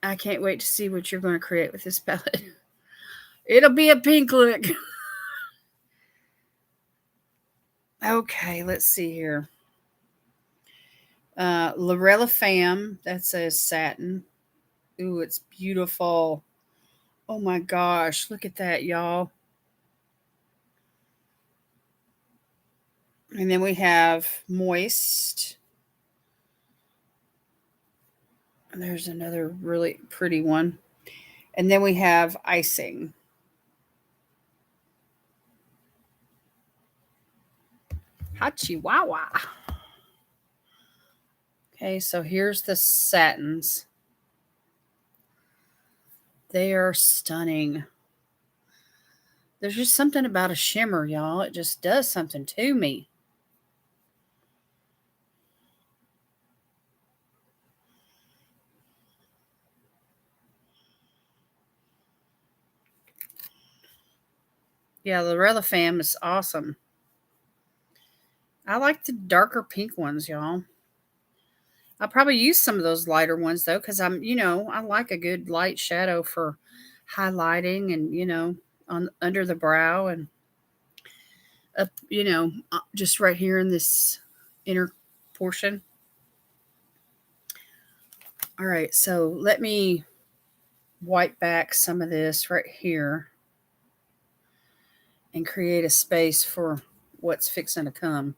I can't wait to see what you're going to create with this palette. It'll be a pink look. Okay, let's see here. Laurielatimer, that's a satin. Ooh, it's beautiful. Oh my gosh, look at that, y'all. And then we have Moist. There's another really pretty one. And then we have Icing. Hot Chihuahua. Okay, so here's the satins. They are stunning. There's just something about a shimmer, y'all. It just does something to me. Yeah, the Laurielatimer is awesome. I like the darker pink ones, y'all. I'll probably use some of those lighter ones though, because I like a good light shadow for highlighting and on under the brow and up, just right here in this inner portion. All right, so let me wipe back some of this right here and create a space for what's fixing to come.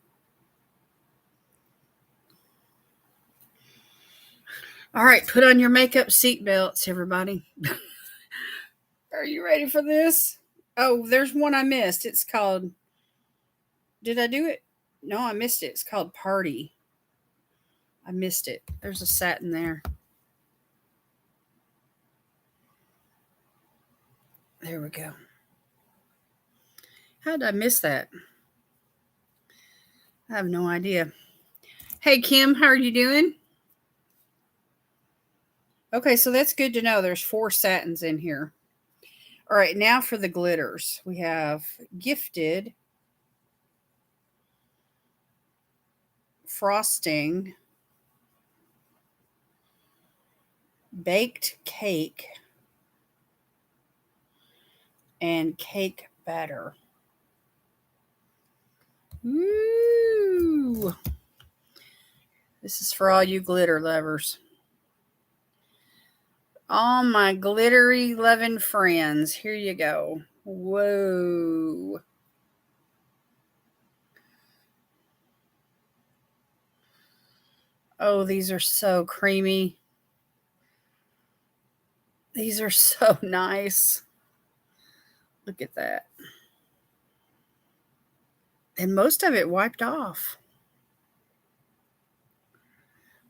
All right, put on your makeup seatbelts, everybody. Are you ready for this? Oh, there's one I missed. It's called, did I do it? No, I missed it. It's called Party. I missed it. There's a satin there. There we go. How did I miss that? I have no idea. Hey, Kim, how are you doing? Okay, so that's good to know. There's 4 satins in here. All right, now for the glitters. We have Gifted, Frosting, Baked Cake, and cake batter. Ooh. This is for all you glitter lovers. All my glittery loving friends. Here you go. Whoa. Oh, these are so creamy. These are so nice. Look at that. And most of it wiped off.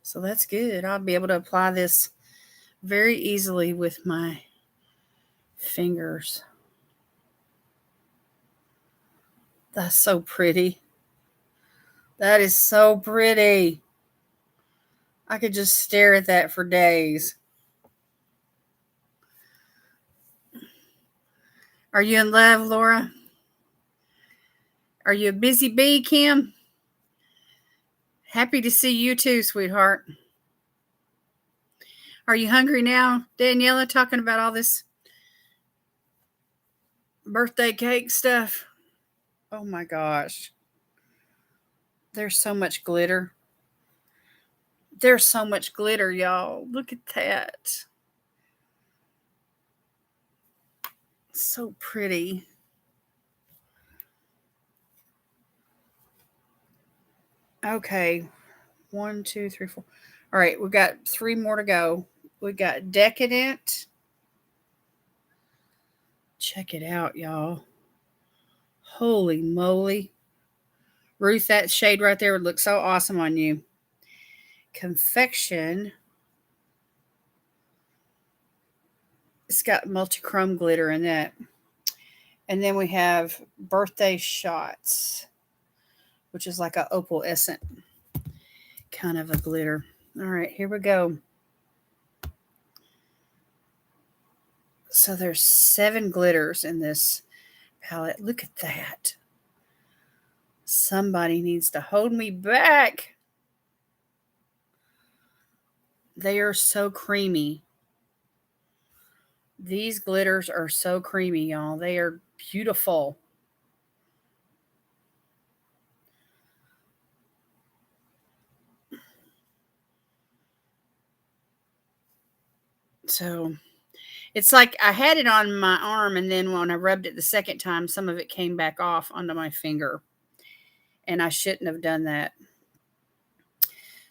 So that's good. I'll be able to apply this very easily with my fingers. That's so pretty. That is so pretty. I could just stare at that for days. Are you in love, Laura? Are you a busy bee, Kim? Happy to see you too, sweetheart. Are you hungry now, Daniela, talking about all this birthday cake stuff? Oh my gosh. There's so much glitter. There's so much glitter, y'all. Look at that. So pretty. Okay. 1, 2, 3, 4. All right, we got 3 more to go. We got Decadent. Check it out, y'all. Holy moly. Ruth, that shade right there would look so awesome on you. Confection. It's got multi-chrome glitter in that. And then we have Birthday Shots, which is like a opalescent kind of a glitter. All right, here we go. So there's 7 glitters in this palette. Look at that. Somebody needs to hold me back. They are so creamy. These glitters are so creamy, y'all. They are beautiful. So it's like I had it on my arm, and then when I rubbed it the second time, some of it came back off onto my finger. And I shouldn't have done that.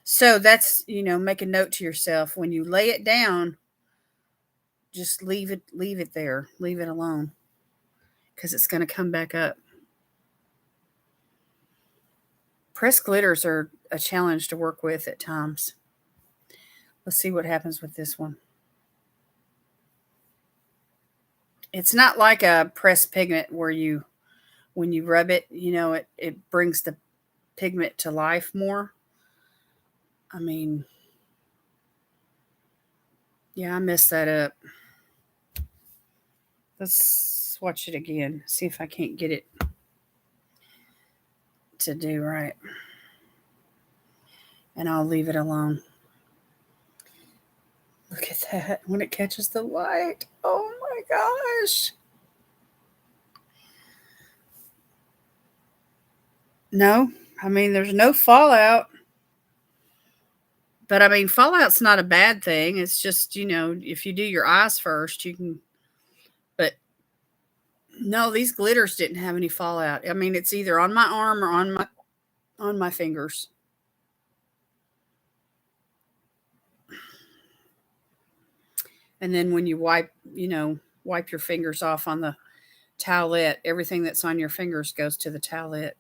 So that's, make a note to yourself. When you lay it down, just leave it there. Leave it alone. Because it's going to come back up. Pressed glitters are a challenge to work with at times. Let's see what happens with this one. It's not like a pressed pigment where when you rub it, it brings the pigment to life more. I mean, yeah, I messed that up. Let's swatch it again. See if I can't get it to do right. And I'll leave it alone. Look at that when it catches the light. Oh my gosh. No, I mean, there's no fallout. But I mean, fallout's not a bad thing. It's just, if you do your eyes first, you can. But no, these glitters didn't have any fallout. I mean, it's either on my arm or on my fingers. And then when you wipe your fingers off on the towelette, everything that's on your fingers goes to the towelette.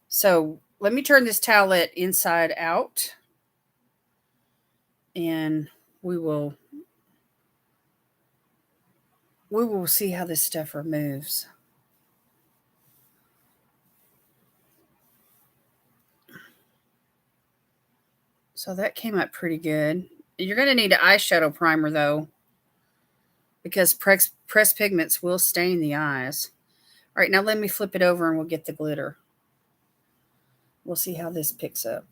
So let me turn this towelette inside out, and we will see how this stuff removes. So that came up pretty good. You're going to need an eyeshadow primer, though, because pressed pigments will stain the eyes. All right, now let me flip it over and we'll get the glitter. We'll see how this picks up.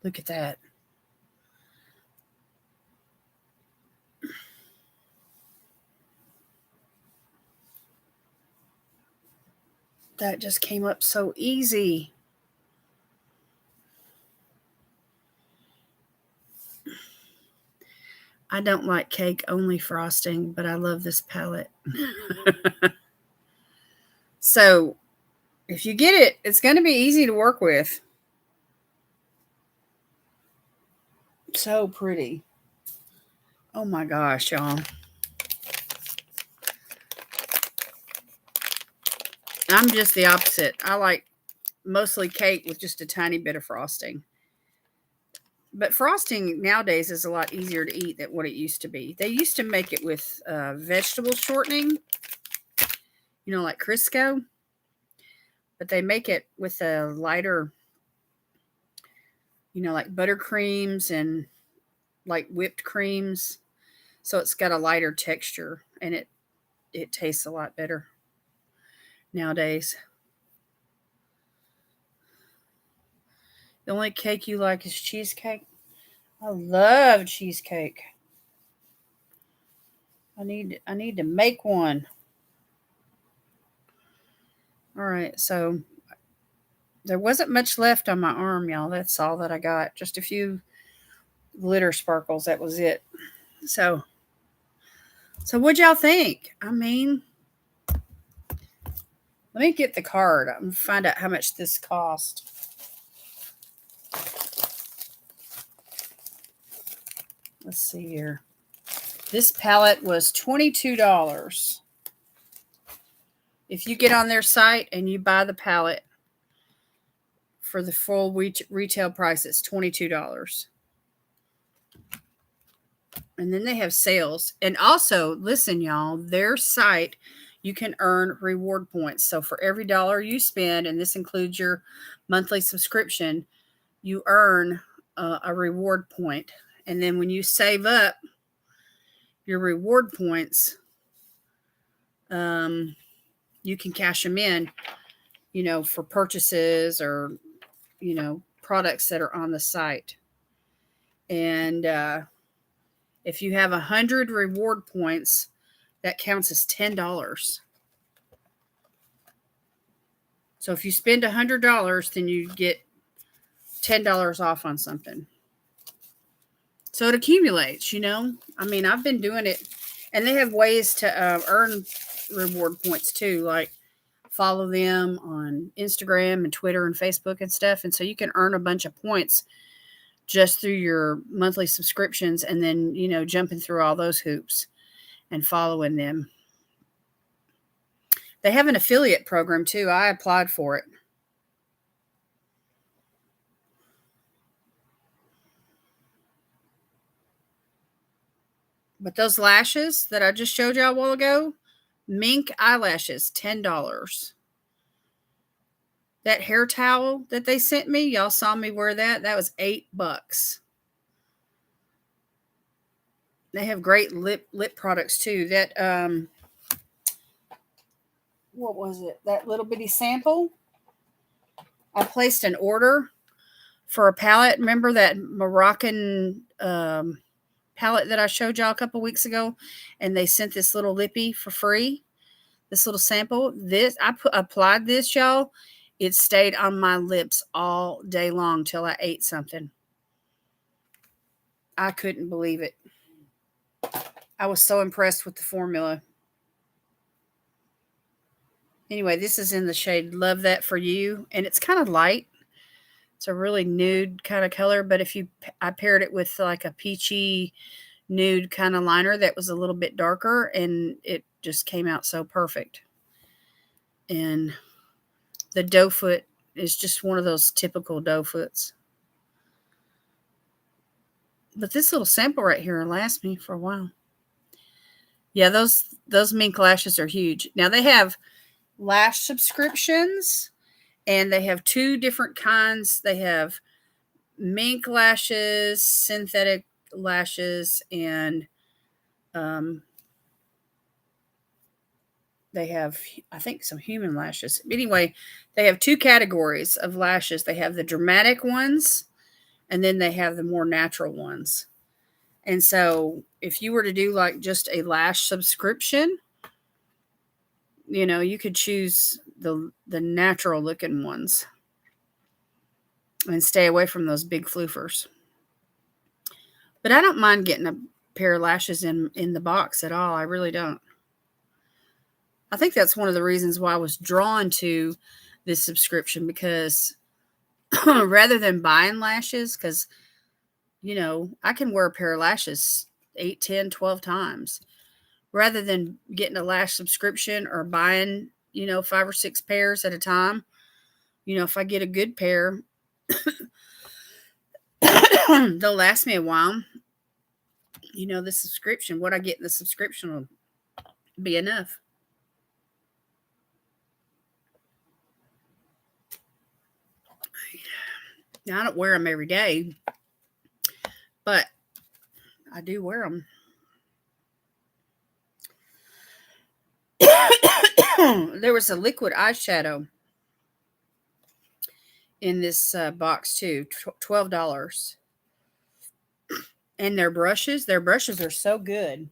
Look at that. That just came up so easy. I don't like cake only frosting, but I love this palette. So if you get it, it's going to be easy to work with. So pretty. Oh my gosh, y'all. I'm just the opposite. I like mostly cake with just a tiny bit of frosting. But frosting nowadays is a lot easier to eat than what it used to be. They used to make it with vegetable shortening, like Crisco. But they make it with a lighter, like buttercreams and like whipped creams. So it's got a lighter texture and it tastes a lot better nowadays. The only cake you like is cheesecake? I love cheesecake. I need to make one. All right, so there wasn't much left on my arm, y'all. That's all that I got. Just a few glitter sparkles. That was it. So what'd y'all think? I mean, let me get the card. I'm gonna find out how much this cost. Let's see here. This palette was $22. If you get on their site and you buy the palette for the full retail price, it's $22. And then they have sales. And also, listen, y'all, their site, you can earn reward points. So for every dollar you spend, and this includes your monthly subscription, you earn a reward point. And then when you save up your reward points, you can cash them in, for purchases or, products that are on the site. And if you have 100 reward points, that counts as $10. So if you spend $100, then you get $10 off on something. So it accumulates, I mean, I've been doing it, and they have ways to earn reward points too, like follow them on Instagram and Twitter and Facebook and stuff. And so you can earn a bunch of points just through your monthly subscriptions, and then, jumping through all those hoops and following them. They have an affiliate program too. I applied for it. But those lashes that I just showed y'all a while ago, mink eyelashes, $10. That hair towel that they sent me, y'all saw me wear that. That was $8. They have great lip products too. That what was it? That little bitty sample. I placed an order for a palette. Remember that Moroccan palette that I showed y'all a couple weeks ago, and they sent this little lippy for free. This little sample. I applied this, y'all. It stayed on my lips all day long till I ate something. I couldn't believe it. I was so impressed with the formula. Anyway, this is in the shade Love That For You, and it's kind of light. It's a really nude kind of color, but I paired it with like a peachy nude kind of liner that was a little bit darker, and it just came out so perfect. And the doe foot is just one of those typical doe foots. But this little sample right here will last me for a while. Yeah, those mink lashes are huge. Now they have lash subscriptions, and they have two different kinds. They have mink lashes, synthetic lashes, and they have, I think, some human lashes. Anyway, they have two categories of lashes. They have the dramatic ones, and then they have the more natural ones. And so if you were to do like just a lash subscription, you could choose the natural looking ones and stay away from those big floofers. But I don't mind getting a pair of lashes in the box at all. I really don't. I think that's one of the reasons why I was drawn to this subscription, because rather than buying lashes, because, you know, I can wear a pair of lashes 8, 10, 12 times. Rather than getting a lash subscription or buying, you know, 5 or 6 pairs at a time, you know, if I get a good pair, they'll last me a while. You know, the subscription, what I get in the subscription will be enough. Now, I don't wear them every day, but I do wear them. There was a liquid eyeshadow in this box too, $12. And their brushes are so good.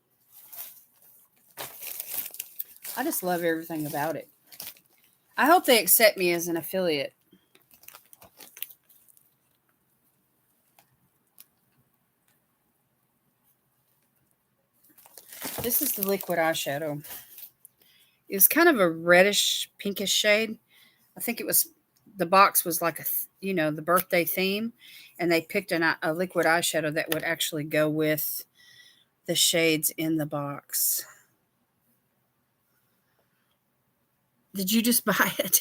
I just love everything about it. I hope they accept me as an affiliate. This is the liquid eyeshadow. It was kind of a reddish, pinkish shade. I think it was, the box was like you know, the birthday theme, and they picked a liquid eyeshadow that would actually go with the shades in the box. Did you just buy it?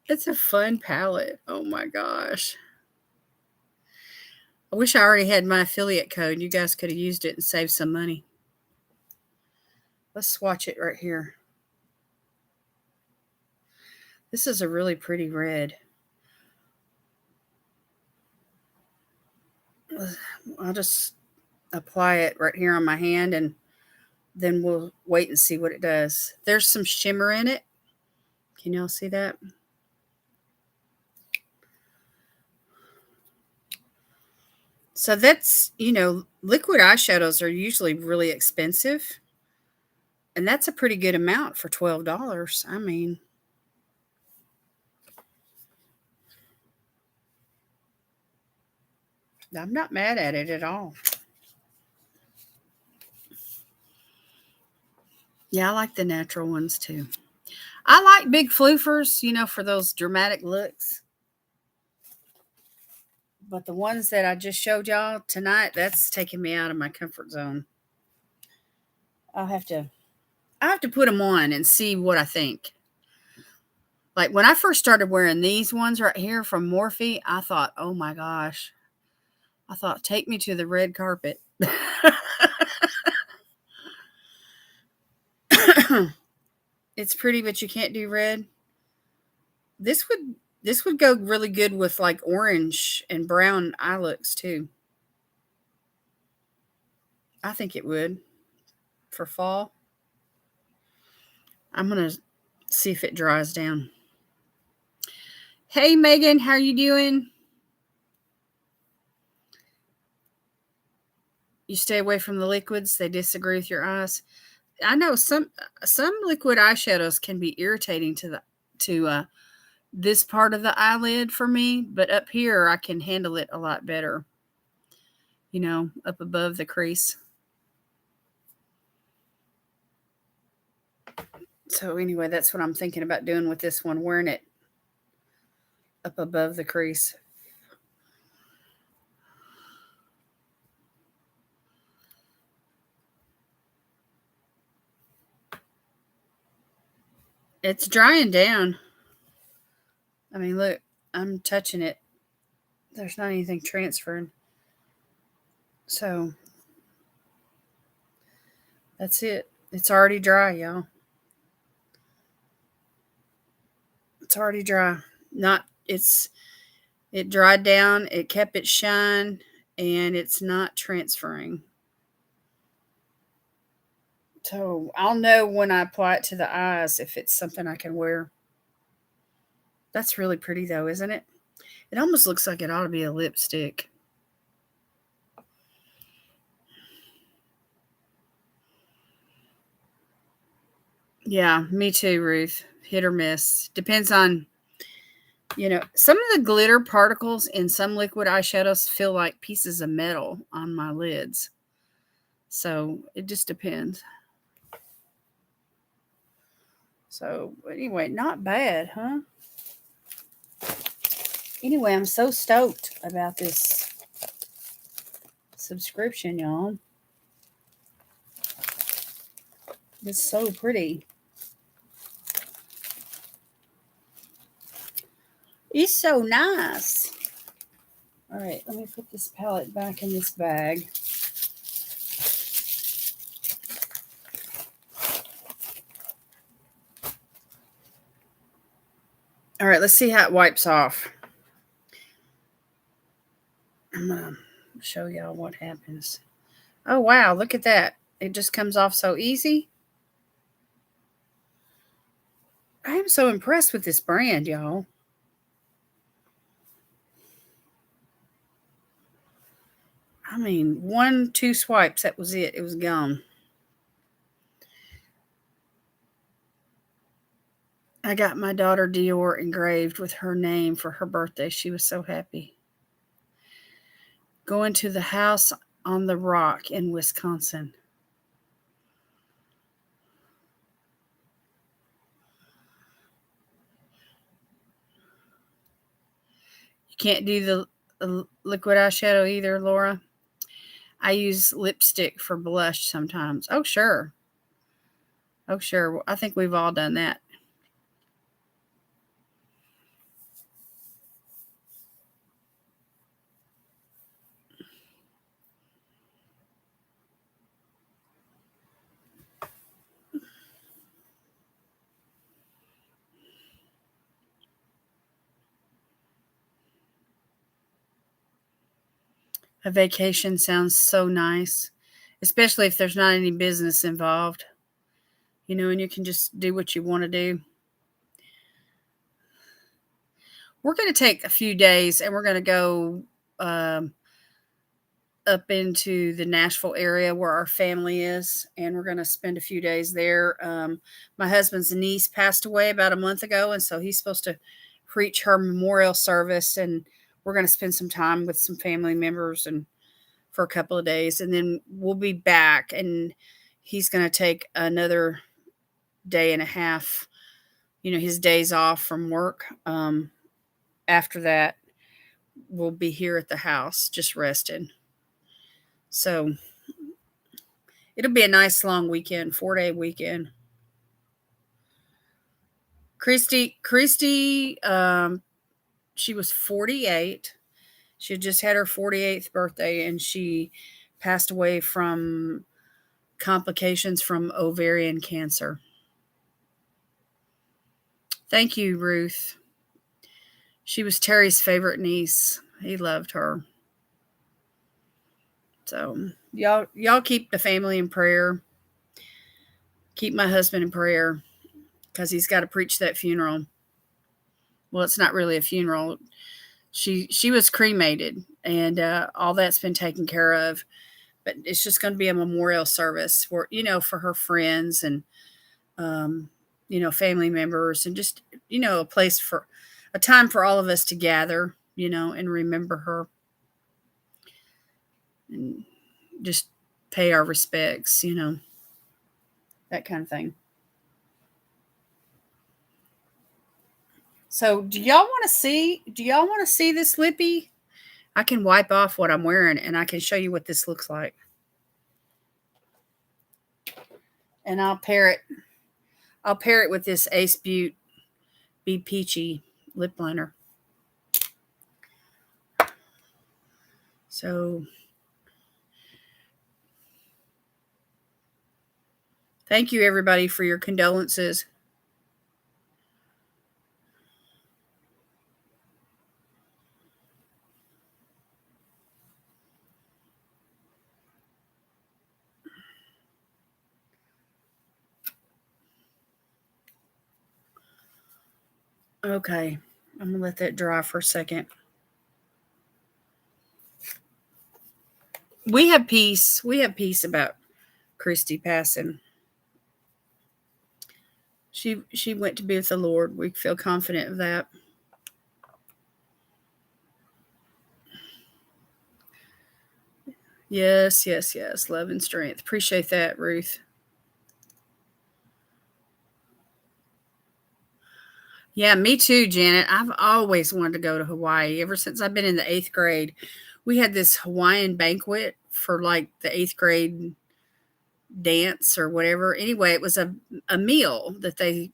It's a fun palette. Oh my gosh. I wish I already had my affiliate code. You guys could have used it and saved some money. Let's swatch it right here. This is a really pretty red. I'll just apply it right here on my hand, and then we'll wait and see what it does. There's some shimmer in it. Can y'all see that? So that's, you know, liquid eyeshadows are usually really expensive. And that's a pretty good amount for $12. I mean, I'm not mad at it at all. Yeah, I like the natural ones too. I like big floofers, you know, for those dramatic looks. But the ones that I just showed y'all tonight, that's taking me out of my comfort zone. I have to put them on and see what I think. Like when I first started wearing these ones right here from Morphe, I thought, oh my gosh. I thought, take me to the red carpet. It's pretty, but you can't do red. This would go really good with like orange and brown eye looks too. I think it would for fall. I'm going to see if it dries down. Hey, Megan, how are you doing? You stay away from the liquids. They disagree with your eyes. I know some liquid eyeshadows can be irritating to this part of the eyelid for me, but up here I can handle it a lot better. You know, up above the crease. So anyway, that's what I'm thinking about doing with this one, wearing it up above the crease. It's drying down. I mean, look, I'm touching it. There's not anything transferring. So that's it. It's already dry, y'all. It's already dry. It dried down, it kept its shine, and it's not transferring. So I'll know when I apply it to the eyes if it's something I can wear. That's really pretty though, isn't it? It almost looks like it ought to be a lipstick. Yeah, me too, Ruth. Hit or miss. Depends on, some of the glitter particles in some liquid eyeshadows feel like pieces of metal on my lids. So it just depends. So anyway, not bad, huh? Anyway, I'm so stoked about this subscription, y'all. It's so pretty. It's so nice. All right, let me put this palette back in this bag. All right, let's see how it wipes off. I'm going to show y'all what happens. Oh, wow, look at that. It just comes off so easy. I am so impressed with this brand, y'all. I mean, 1-2 swipes, that was it. It was gone. I got my daughter Dior engraved with her name for her birthday. She was so happy. Going to the house on the rock in Wisconsin. You can't do the liquid eyeshadow either, Laura. I use lipstick for blush sometimes. Oh, sure. Oh, sure. I think we've all done that. A vacation sounds so nice, especially if there's not any business involved, and you can just do what you want to do. We're going to take a few days and we're going to go up into the Nashville area where our family is, and we're going to spend a few days there. My husband's niece passed away about a month ago, and so he's supposed to preach her memorial service, and we're going to spend some time with some family members and for a couple of days, and then we'll be back, and he's going to take another day and a half, his days off from work. After that, we'll be here at the house just resting. So it'll be a nice long weekend, 4-day weekend. Christy, she was 48. She had just had her 48th birthday, and she passed away from complications from ovarian cancer. Thank you, Ruth. She was Terry's favorite niece. He loved her. So y'all keep the family in prayer. Keep my husband in prayer because he's got to preach that funeral. Well, it's not really a funeral. She was cremated, and all that's been taken care of. But it's just going to be a memorial service for for her friends and family members, and just a time for all of us to gather, and remember her, and just pay our respects, that kind of thing. So do y'all want to see this lippy? I can wipe off what I'm wearing and I can show you what this looks like. And I'll pair it with this Ace Butte Be Peachy lip liner. So thank you everybody for your condolences. Okay, I'm going to let that dry for a second. We have peace. We have peace about Christy passing. She went to be with the Lord. We feel confident of that. Yes, yes, yes. Love and strength. Appreciate that, Ruth. Yeah, me too, Janet. I've always wanted to go to Hawaii ever since I've been in the 8th grade. We had this Hawaiian banquet for like the 8th grade dance or whatever. Anyway, it was a meal that they,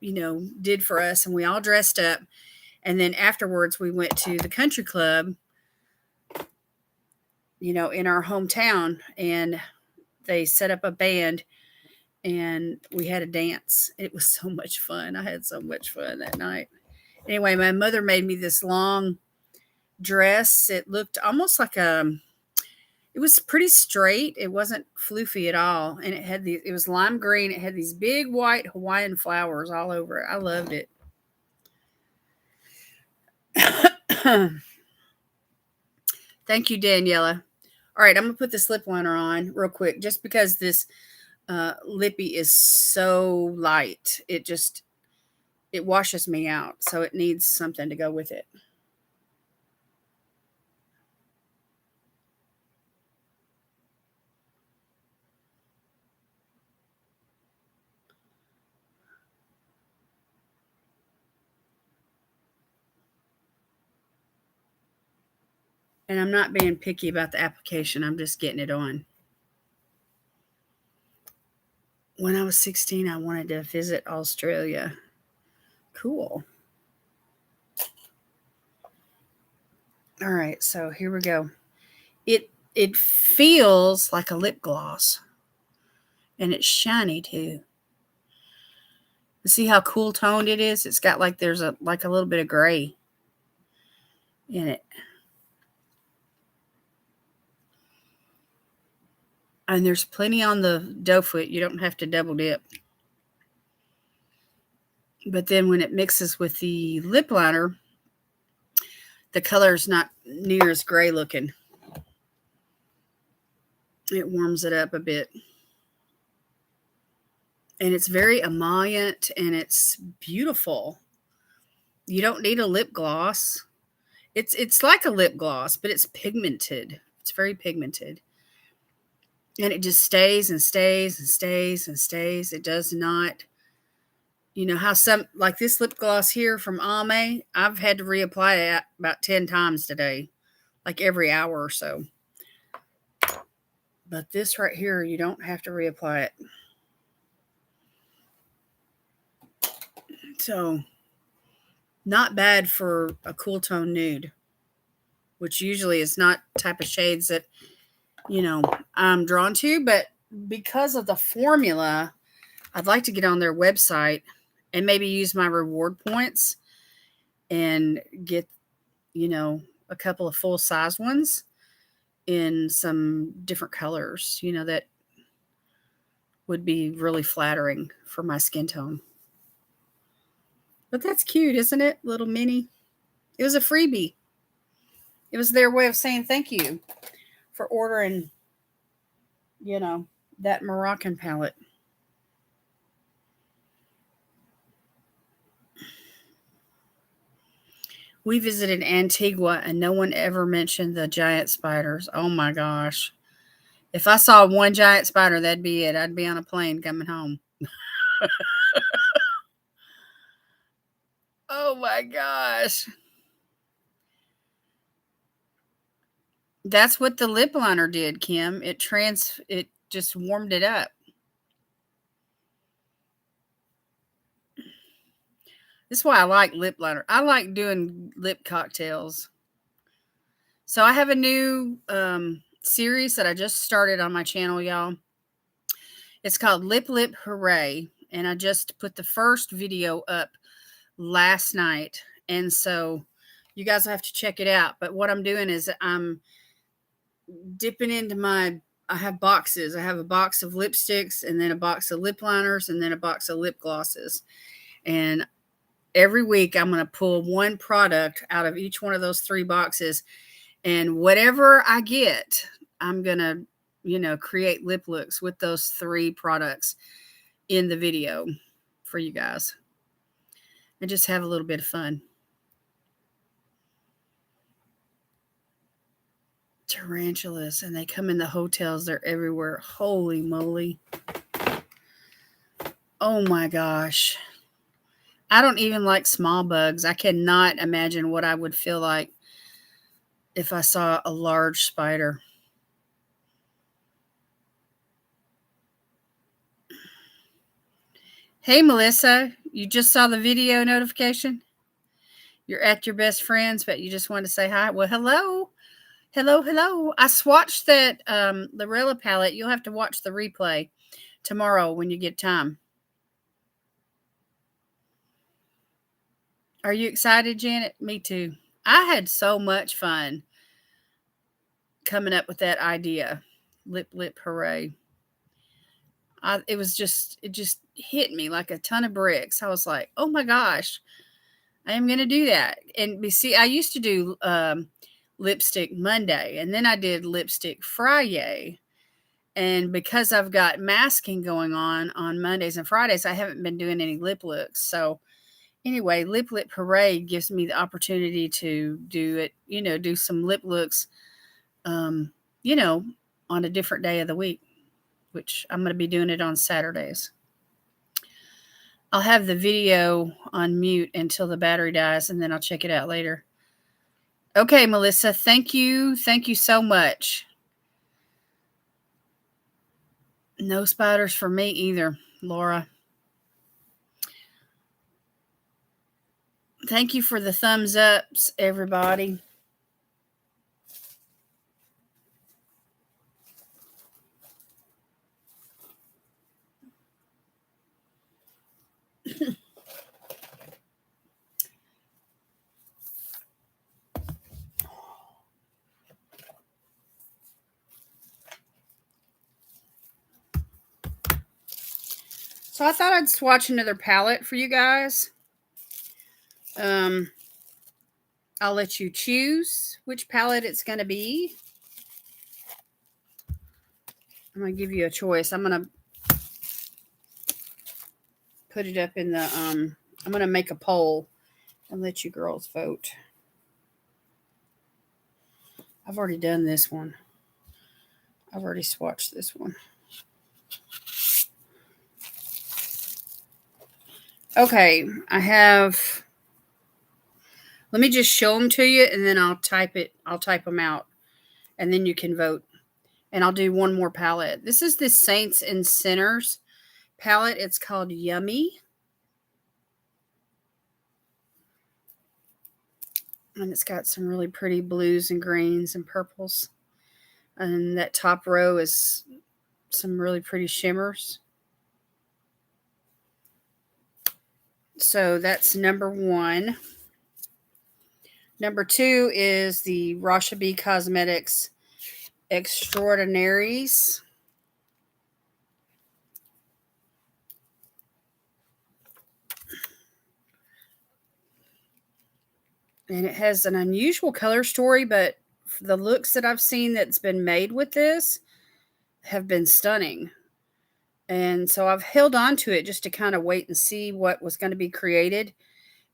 did for us, and we all dressed up. And then afterwards, we went to the country club, in our hometown, and they set up a band and we had a dance. It was so much fun. I had so much fun that night. Anyway, my mother made me this long dress. It looked almost like it was pretty straight. It wasn't floofy at all. And it was lime green. It had these big white Hawaiian flowers all over it. I loved it. Thank you, Daniela. All right, I'm going to put this lip liner on real quick just because this lippy is so light. It washes me out. So it needs something to go with it. And I'm not being picky about the application. I'm just getting it on. When I was 16, I wanted to visit Australia. Cool. All right, so here we go. It feels like a lip gloss. And it's shiny too. See how cool toned it is? It's got there's a little bit of gray in it. And there's plenty on the doe foot. You don't have to double dip. But then when it mixes with the lip liner, the color's not near as gray looking. It warms it up a bit. And it's very emollient and it's beautiful. You don't need a lip gloss. It's like a lip gloss, but it's pigmented. It's very pigmented. And it just stays and stays and stays and stays. It does not, how some, like this lip gloss here from Ame, I've had to reapply it about 10 times today, like every hour or so. But this right here, you don't have to reapply it. So, not bad for a cool tone nude, which usually is not type of shades that, I'm drawn to. But because of the formula, I'd like to get on their website and maybe use my reward points and get, a couple of full size ones in some different colors, that would be really flattering for my skin tone. But that's cute, isn't it? Little mini. It was a freebie. It was their way of saying thank you for ordering, that Moroccan palette. We visited Antigua and no one ever mentioned the giant spiders. Oh my gosh. If I saw one giant spider, that'd be it. I'd be on a plane coming home. Oh my gosh. That's what the lip liner did, Kim. It just warmed it up. This is why I like lip liner. I like doing lip cocktails. So I have a new series that I just started on my channel, y'all. It's called Lip Hooray. And I just put the first video up last night. And so you guys will have to check it out. But what I'm doing is I'm dipping into I have boxes. I have a box of lipsticks and then a box of lip liners and then a box of lip glosses. And every week I'm going to pull one product out of each one of those 3 boxes. And whatever I get, I'm going to, create lip looks with those 3 products in the video for you guys and just have a little bit of fun. Tarantulas, and they come in the hotels. They're everywhere. Holy moly. Oh my gosh. I don't even like small bugs. I cannot imagine what I would feel like if I saw a large spider. Hey, Melissa, you just saw the video notification? You're at your best friend's, but you just wanted to say hi. Well, hello. Hello, hello. I swatched that Laurella palette. You'll have to watch the replay tomorrow when you get time. Are you excited, Janet? Me too. I had so much fun coming up with that idea. Lip, hooray. It just hit me like a ton of bricks. I was like, oh my gosh, I am going to do that. And see, I used to do lipstick Monday, and then I did lipstick Friday. And because I've got masking going on Mondays and Fridays, I haven't been doing any lip looks. So anyway, Lip Parade gives me the opportunity to do it, do some lip looks, on a different day of the week, which I'm going to be doing it on Saturdays. I'll have the video on mute until the battery dies, and then I'll check it out later. Okay, Melissa, thank you. Thank you so much. No spiders for me either, Laura. Thank you for the thumbs ups, everybody. So I thought I'd swatch another palette for you guys. I'll let you choose which palette it's going to be. I'm going to give you a choice. I'm going to put it up in the, I'm going to make a poll and let you girls vote. I've already done this one. I've already swatched this one. Okay, I have, let me just show them to you and then I'll type them out and then you can vote. And I'll do one more palette. This is the Saints and Sinners palette. It's called Yummy. And it's got some really pretty blues and greens and purples. And that top row is some really pretty shimmers. So that's number 1. Number 2 is the Rasha B Cosmetics Extraordinaries. And it has an unusual color story, but the looks that I've seen that's been made with this have been stunning. And so I've held on to it just to kind of wait and see what was going to be created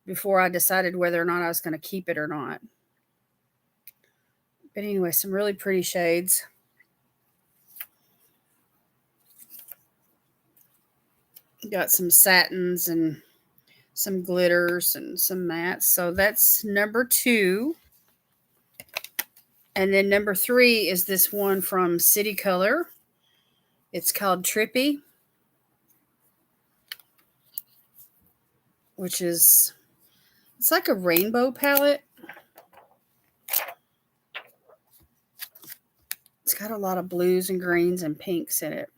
before I decided whether or not I was going to keep it or not. But anyway, some really pretty shades. Got some satins and some glitters and some mattes. So that's number 2. And then number 3 is this one from City Color. It's called Trippy, which is, it's like a rainbow palette. It's got a lot of blues and greens and pinks in it.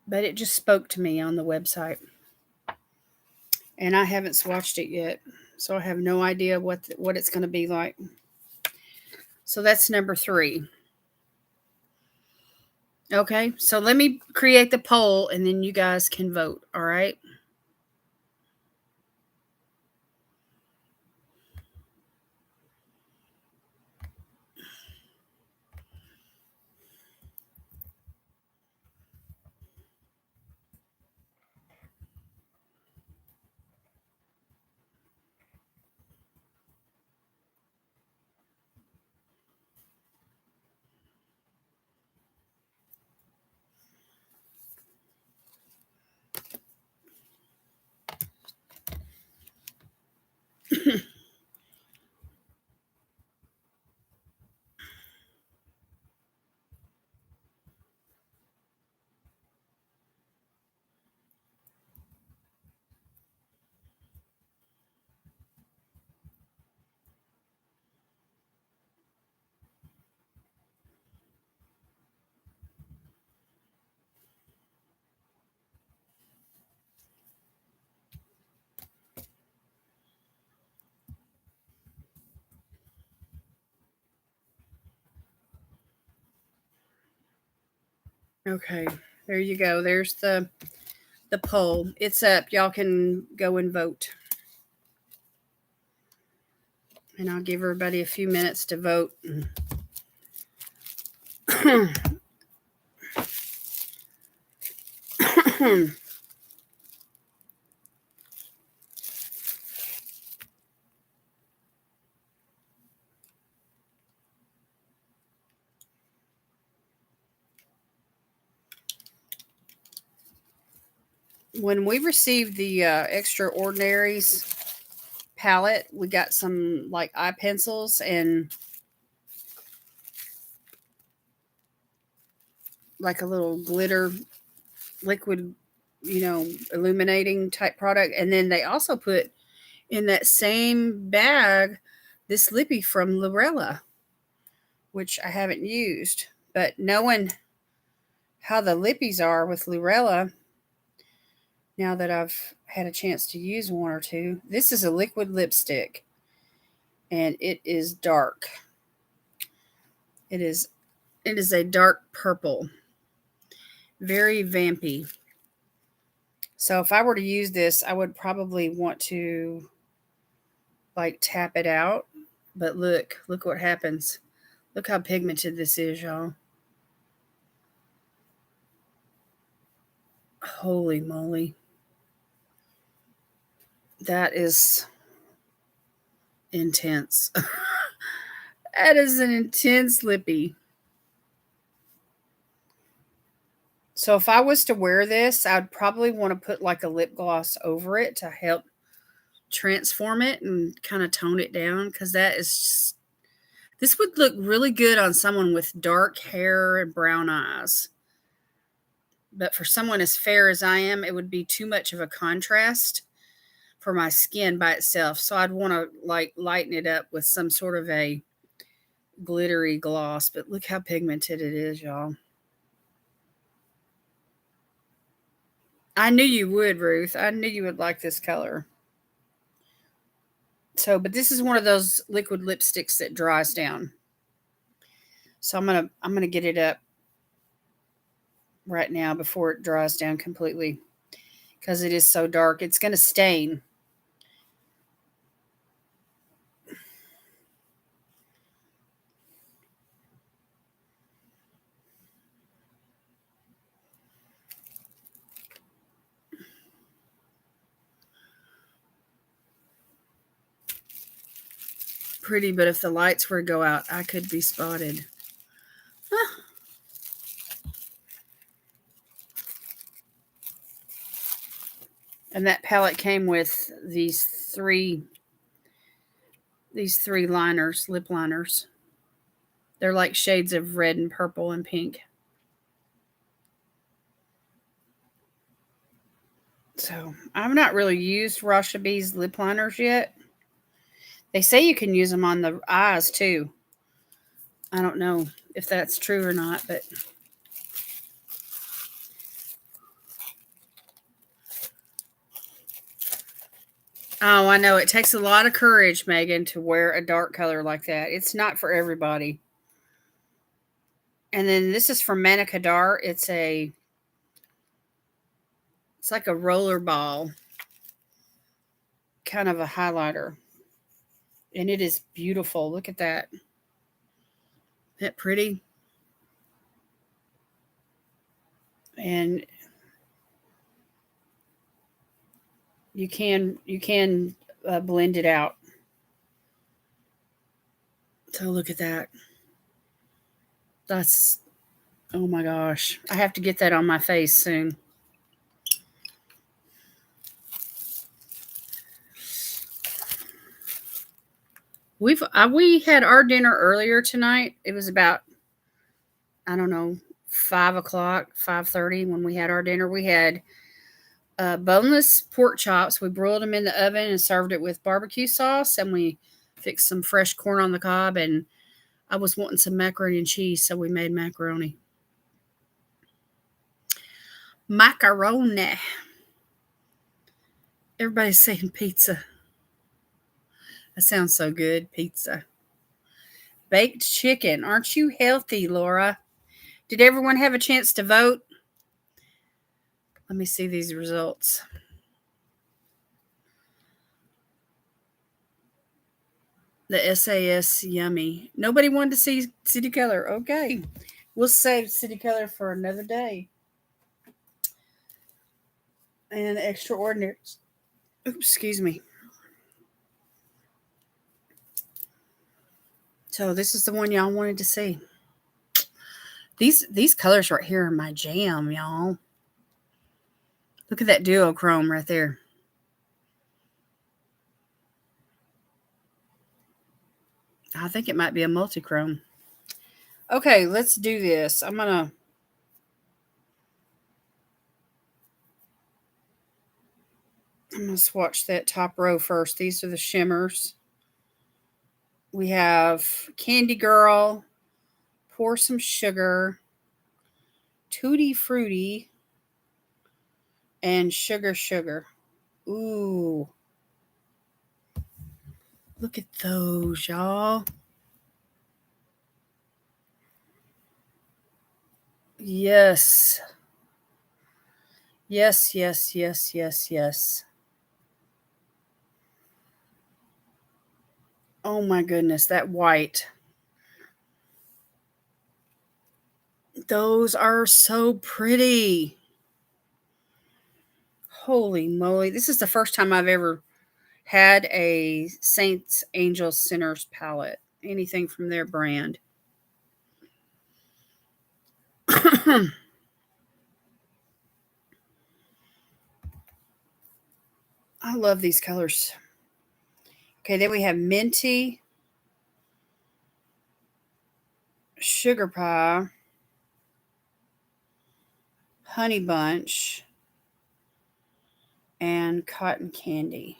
But it just spoke to me on the website. And I haven't swatched it yet. So I have no idea what it's going to be like. So that's number 3. Okay, so let me create the poll and then you guys can vote, all right? Okay, there you go. There's the poll. It's up. Y'all can go and vote. And I'll give everybody a few minutes to vote. When we received the Extraordinaries palette, we got some like eye pencils and like a little glitter liquid, illuminating type product. And then they also put in that same bag this lippy from Lorella, which I haven't used. But knowing how the lippies are with Lorella, now that I've had a chance to use one or two, this is a liquid lipstick and it is dark. It is a dark purple, very vampy. So if I were to use this, I would probably want to like tap it out. But look what happens. Look how pigmented this is, y'all. Holy moly. That is intense. That is an intense lippy. So if I was to wear this, I'd probably want to put like a lip gloss over it to help transform it and kind of tone it down, because that is just, this would look really good on someone with dark hair and brown eyes. But for someone as fair as I am, it would be too much of a contrast for my skin by itself. So I'd want to like lighten it up with some sort of a glittery gloss. But look how pigmented it is, y'all. I knew you would, Ruth. I knew you would like this color. So, but this is one of those liquid lipsticks that dries down. So I'm gonna get it up right now before it dries down completely, because it is so dark. It's gonna stain. Pretty, but if the lights were to go out, I could be spotted. And that palette came with these three liners, lip liners. They're like shades of red and purple and pink. So I've not really used Rasha B's lip liners yet. They say you can use them on the eyes too. I don't know if that's true or not, but oh, I know. It takes a lot of courage, Megan, to wear a dark color like that. It's not for everybody. And then this is from Manica Dar. It's like a roller ball, kind of a highlighter. And it is beautiful. Look at that. Isn't that pretty? And you can blend it out. So look at that. That's, oh my gosh. I have to get that on my face soon. We had our dinner earlier tonight. It was about, I don't know, 5:00, 5:30 when we had our dinner. We had boneless pork chops. We broiled them in the oven and served it with barbecue sauce, and we fixed some fresh corn on the cob, and I was wanting some macaroni and cheese, so we made macaroni. Macaroni. Everybody's saying pizza. That sounds so good, pizza. Baked chicken. Aren't you healthy, Laura? Did everyone have a chance to vote? Let me see these results. The SAS Yummy. Nobody wanted to see City Color. Okay. We'll save City Color for another day. And Extraordinary. Oops, excuse me. So this is the one y'all wanted to see. These colors right here are my jam, y'all. Look at that duochrome right there. I think it might be a multichrome. Okay, let's do this. I'm gonna swatch that top row first. These are the shimmers. We have Candy Girl, Pour Some Sugar, Tutti Fruity, and Sugar Sugar. Ooh. Look at those, y'all. Yes. Yes, yes, yes, yes, yes. Oh my goodness, that white. Those are so pretty. Holy moly. This is the first time I've ever had a Saints Angels Sinners palette. Anything from their brand. I love these colors. Okay, then we have Minty, Sugar Pie, Honey Bunch, and Cotton Candy.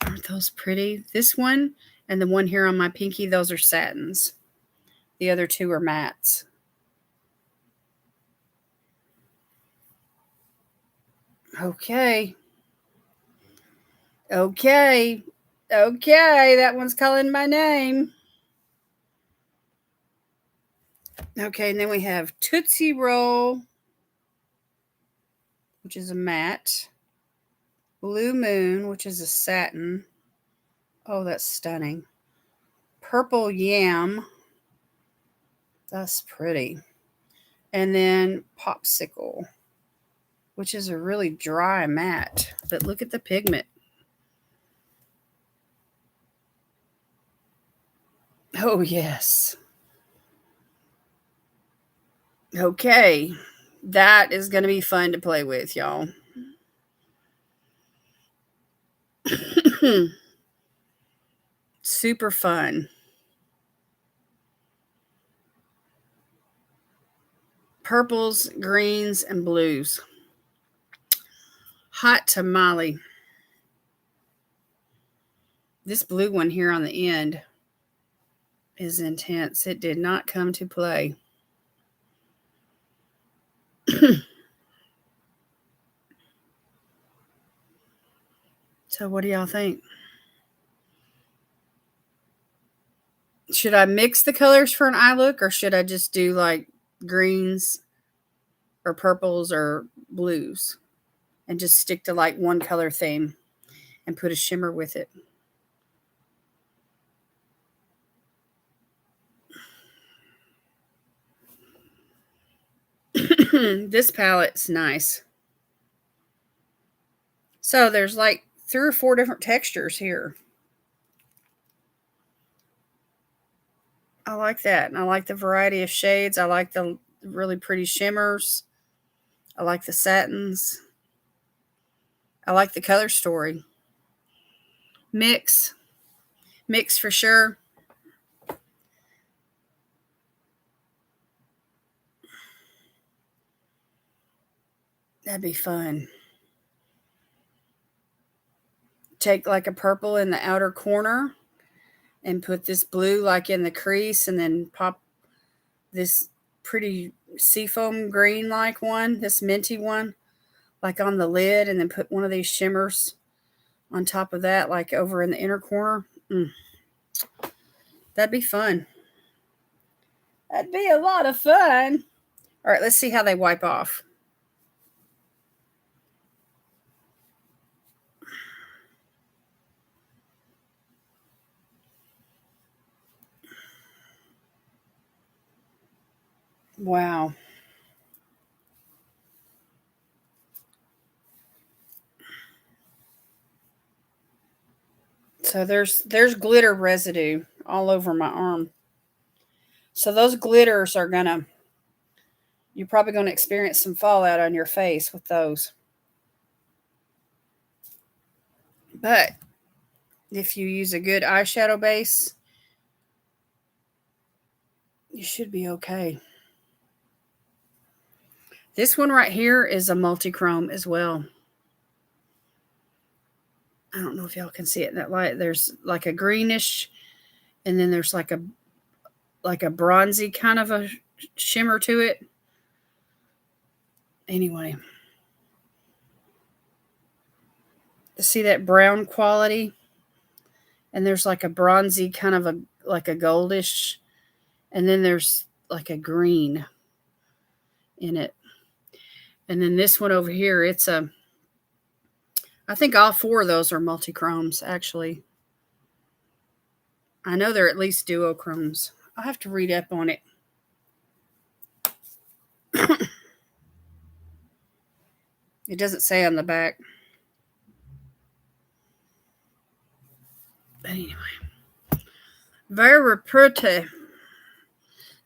Aren't those pretty? This one and the one here on my pinky, those are satins. The other two are mattes. Okay. Okay. Okay. That one's calling my name. Okay. And then we have Tootsie Roll, which is a matte. Blue Moon, which is a satin. Oh, that's stunning. Purple Yam. That's pretty. And then Popsicle, which is a really dry matte. But look at the pigment. Oh, yes. Okay. That is going to be fun to play with, y'all. Super fun. Purples, greens, and blues. Hot tamale. This blue one here on the end is intense. It did not come to play. So what do y'all think? Should I mix the colors for an eye look, or should I just do like greens or purples or blues and just stick to like one color theme and put a shimmer with it? This palette's nice. So there's like 3 or 4 different textures here. I like that. And I like the variety of shades. I like the really pretty shimmers. I like the satins. I like the color story. Mix for sure. That'd be fun. Take like a purple in the outer corner and put this blue like in the crease, and then pop this pretty seafoam green like one, this minty one, like on the lid, and then put one of these shimmers on top of that, like over in the inner corner. That'd be fun. That'd be a lot of fun. All right, let's see how they wipe off. Wow. So there's glitter residue all over my arm. So those glitters are you're probably gonna experience some fallout on your face with those. But if you use a good eyeshadow base, you should be okay. This one right here is a multi-chrome as well. I don't know if y'all can see it in that light. There's like a greenish, and then there's like a bronzy kind of a shimmer to it. Anyway, see that brown quality? And there's like a bronzy kind of like a goldish, and then there's like a green in it. And then this one over here, I think all four of those are multi-chromes, actually. I know they're at least duochromes. I'll have to read up on it. It doesn't say on the back. But anyway. Very pretty.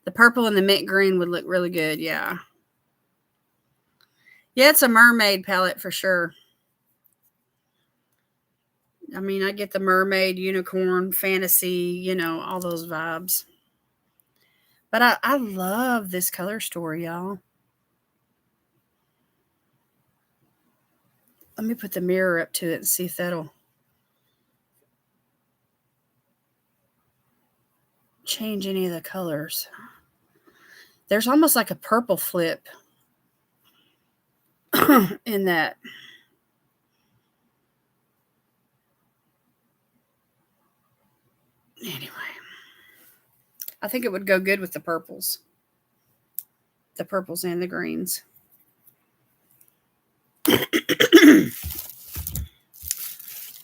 The purple and the mint green would look really good, yeah. Yeah, it's a mermaid palette for sure. I mean, I get the mermaid, unicorn, fantasy, all those vibes. But I love this color story, y'all. Let me put the mirror up to it and see if that'll change any of the colors. There's almost like a purple flip in that. Anyway, I think it would go good with the purples. The purples and the greens.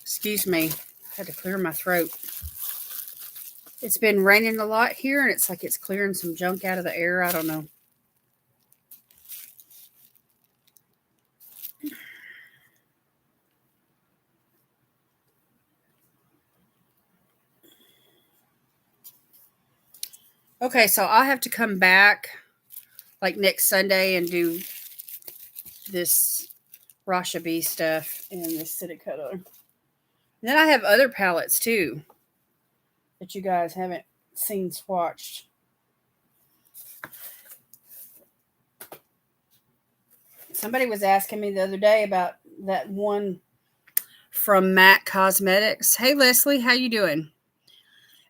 Excuse me. I had to clear my throat. It's been raining a lot here, and it's like it's clearing some junk out of the air. I don't know. Okay, so I'll have to come back like next Sunday and do this Rasha B stuff and this Citicolor. And then I have other palettes too that you guys haven't seen swatched. Somebody was asking me the other day about that one from MAC Cosmetics. Hey Leslie, how you doing?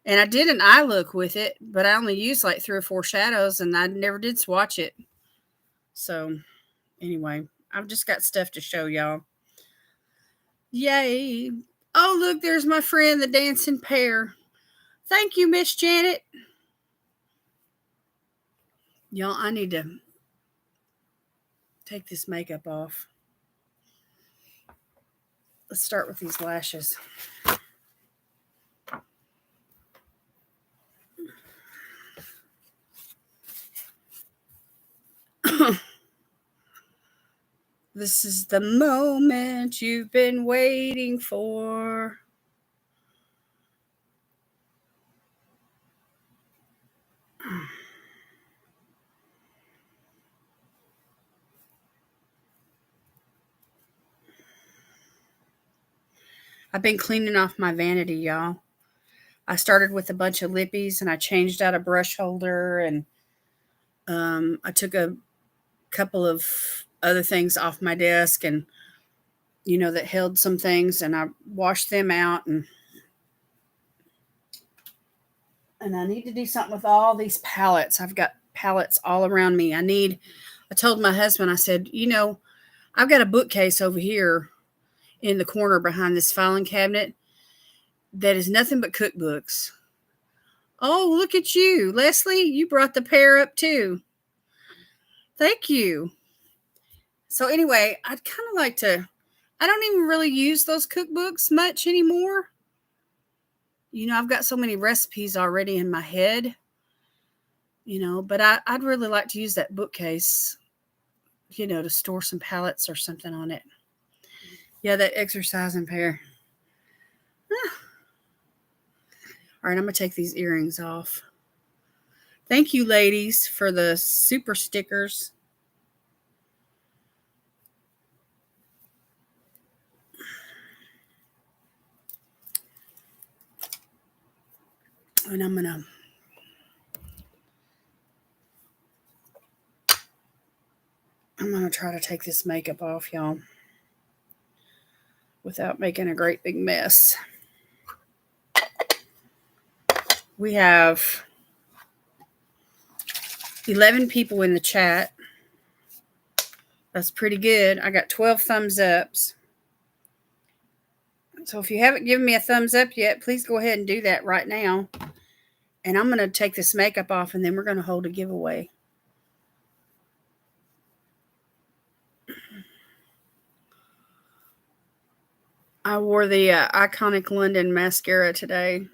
And I did an eye look with it, but I only used like 3 or 4 shadows, and I never did swatch it. So anyway, I've just got stuff to show y'all. Yay. Oh, look, there's my friend, the dancing pear. Thank you, Miss Janet. Y'all, I need to take this makeup off. Let's start with these lashes. This is the moment you've been waiting for. I've been cleaning off my vanity, y'all. I started with a bunch of lippies, and I changed out a brush holder, and I took a couple of other things off my desk, and that held some things, and I washed them out, and I need to do something with all these palettes. I've got palettes all around me. I told my husband, I said, I've got a bookcase over here in the corner behind this filing cabinet that is nothing but cookbooks. Oh, look at you. Leslie, you brought the pair up too. Thank you. So anyway, I'd kind of like to, I don't even really use those cookbooks much anymore. You know, I've got so many recipes already in my head, you know, but I'd really like to use that bookcase, you know, to store some palettes or something on it. Yeah, that exercising pair. All right, I'm going to take these earrings off. Thank you, ladies, for the super stickers. And I'm going to try to take this makeup off, y'all, without making a great big mess. We have 11 people in the chat. That's pretty good. I got 12 thumbs ups. So if you haven't given me a thumbs up yet, please go ahead and do that right now. And I'm going to take this makeup off, and then we're going to hold a giveaway. I wore the Iconic London mascara today.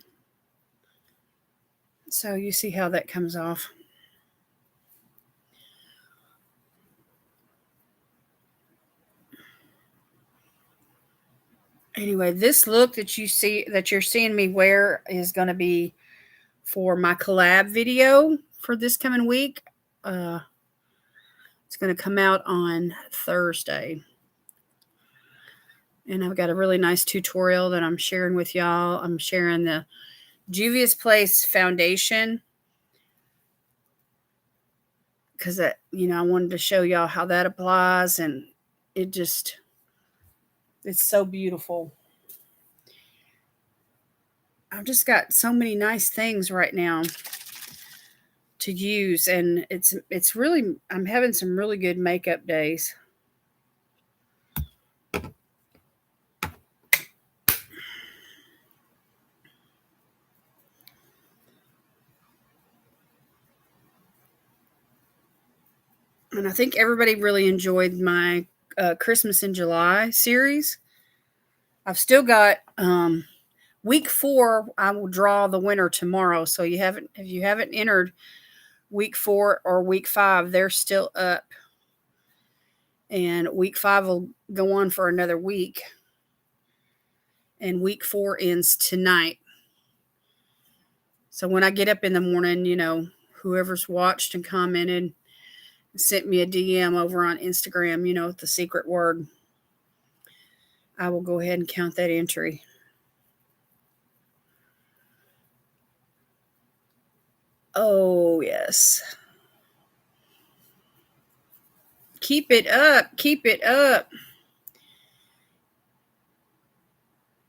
So you see how that comes off. Anyway, this look that you're seeing me wear is going to be for my collab video for this coming week. It's going to come out on Thursday. And I've got a really nice tutorial that I'm sharing with y'all. I'm sharing the Juvia's Place foundation because I wanted to show y'all how that applies, and it's so beautiful. I've just got so many nice things right now to use, and it's really, I'm having some really good makeup days. And I think everybody really enjoyed my Christmas in July series. I've still got week 4. I will draw the winner tomorrow. So if you haven't entered week 4 or week 5, they're still up. And week 5 will go on for another week. And week 4 ends tonight. So when I get up in the morning, whoever's watched and commented, sent me a DM over on Instagram, with the secret word, I will go ahead and count that entry. Oh, yes. Keep it up. Keep it up.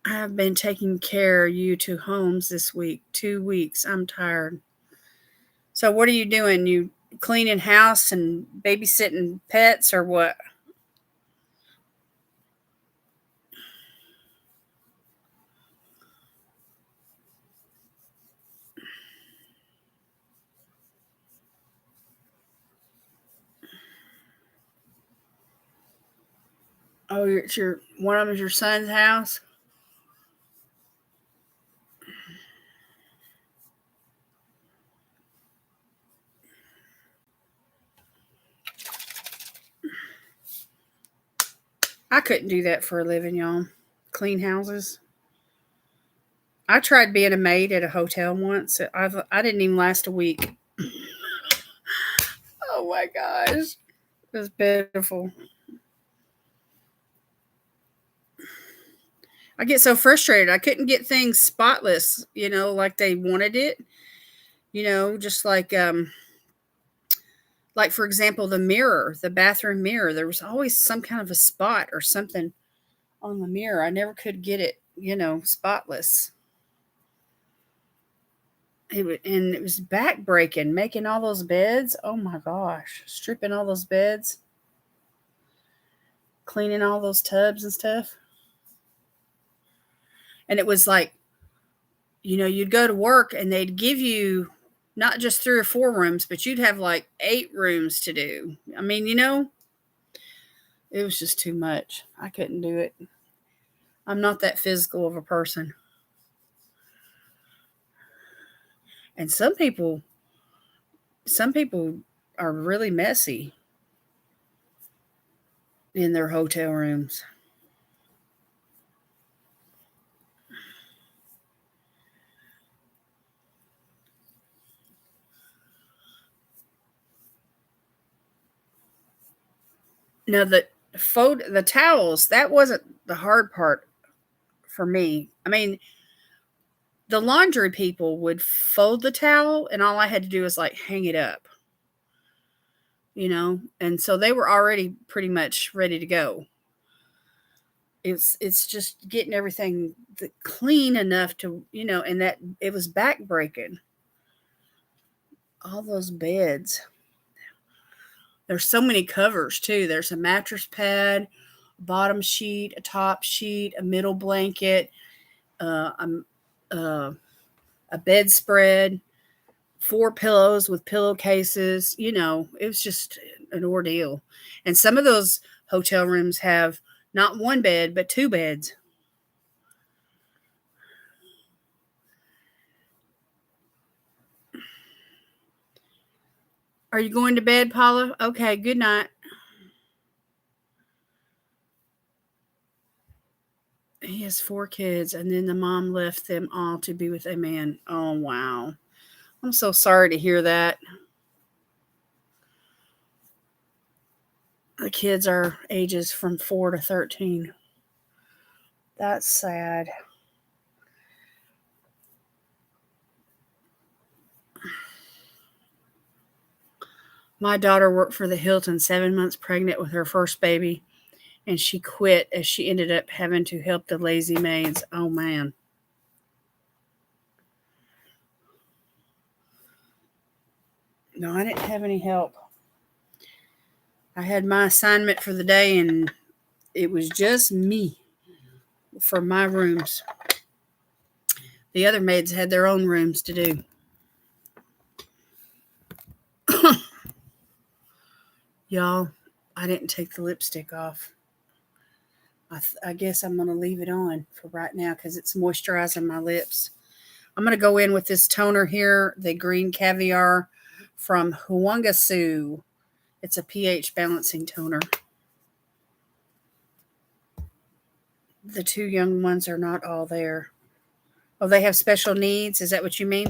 I've been taking care of you 2 homes this week. 2 weeks. I'm tired. So what are you doing? You cleaning house and babysitting pets or what? Oh, one of them is your son's house? I couldn't do that for a living, y'all. Clean houses. I tried being a maid at a hotel once. I didn't even last a week. Oh my gosh. It was pitiful. I get so frustrated. I couldn't get things spotless, like they wanted it. Just like for example, the bathroom mirror. There was always some kind of a spot or something on the mirror. I never could get it, spotless. It was backbreaking making all those beds. Oh my gosh, stripping all those beds, cleaning all those tubs and stuff. And it was like you'd go to work and they'd give you not just 3 or 4 rooms, but you'd have like 8 rooms to do. I mean, it was just too much. I couldn't do it. I'm not that physical of a person. And some people are really messy in their hotel rooms. Now the towels, that wasn't the hard part for me. I mean, the laundry people would fold the towel and all I had to do was like hang it up. And so they were already pretty much ready to go. It's just getting everything clean enough to, and that it was back breaking. All those beds. There's so many covers too. There's a mattress pad, a bottom sheet, a top sheet, a middle blanket, uh, a, a bedspread, 4 pillows with pillowcases. It was just an ordeal. And some of those hotel rooms have not 1 bed, but 2 beds. Are you going to bed, Paula? Okay, good night. He has 4 kids, and then the mom left them all to be with a man. Oh, wow. I'm so sorry to hear that. The kids are ages from 4 to 13. That's sad. My daughter worked for the Hilton 7 months pregnant with her first baby, and she quit as she ended up having to help the lazy maids. Oh, man. No, I didn't have any help. I had my assignment for the day, and it was just me for my rooms. The other maids had their own rooms to do. Y'all, I didn't take the lipstick off. I guess I'm going to leave it on for right now because it's moisturizing my lips. I'm going to go in with this toner here, the Green Caviar from Huangasu. It's a pH balancing toner. The 2 young ones are not all there. Oh, they have special needs? Is that what you mean?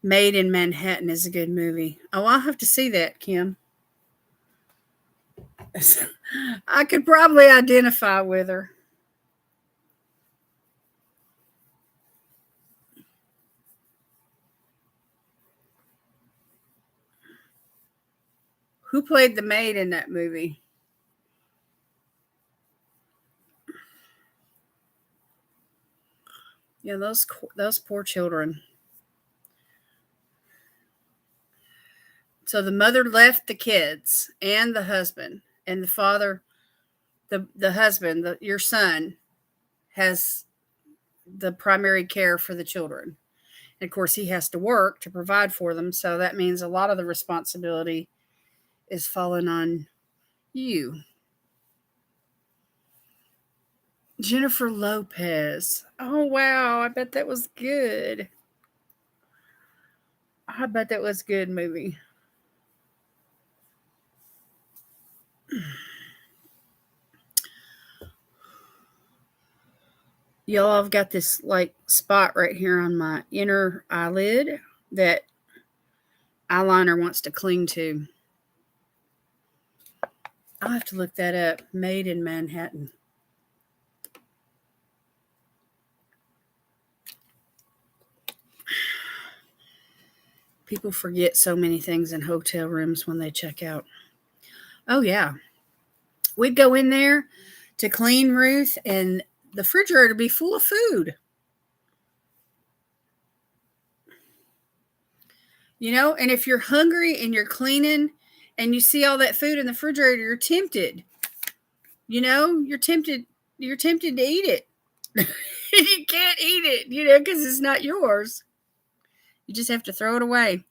Made in Manhattan is a good movie. Oh, I'll have to see that, Kim. I could probably identify with her. Who played the maid in that movie? Yeah, those poor children. So the mother left the kids and the husband, and the father, the husband, your son, has the primary care for the children. And of course, he has to work to provide for them. So that means a lot of the responsibility is falling on you. Jennifer Lopez. Oh, wow. I bet that was good. I bet that was a good movie. Y'all, I've got this like spot right here on my inner eyelid that eyeliner wants to cling to. I'll have to look that up. Made in Manhattan. People forget so many things in hotel rooms when they check out. Oh, yeah. We'd go in there to clean Ruth, and the refrigerator would be full of food. And if you're hungry and you're cleaning and you see all that food in the refrigerator, you're tempted. You're tempted. you're tempted to eat it. You can't eat it, because it's not yours. You just have to throw it away.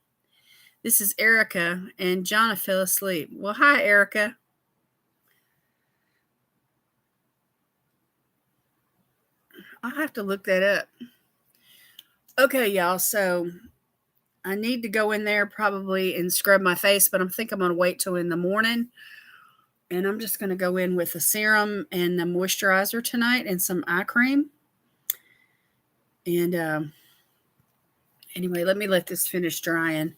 This is Erica, and Jonna fell asleep. Well, hi, Erica. I'll have to look that up. Okay, y'all, so I need to go in there probably and scrub my face, but I think I'm going to wait till in the morning. And I'm just going to go in with a serum and a moisturizer tonight and some eye cream. And anyway, let me let this finish drying.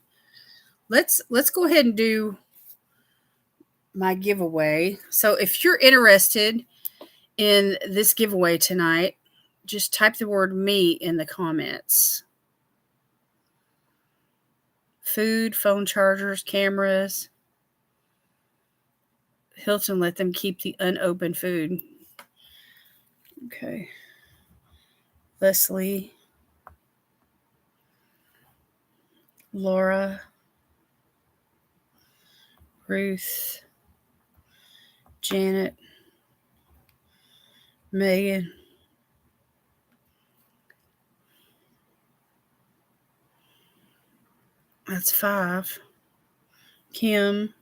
Let's go ahead and do my giveaway. So if you're interested in this giveaway tonight, just type the word me in the comments. Food, phone chargers, cameras. Hilton let them keep the unopened food. Okay. Leslie. Laura. Ruth. Janet. Megan. That's 5. Kim.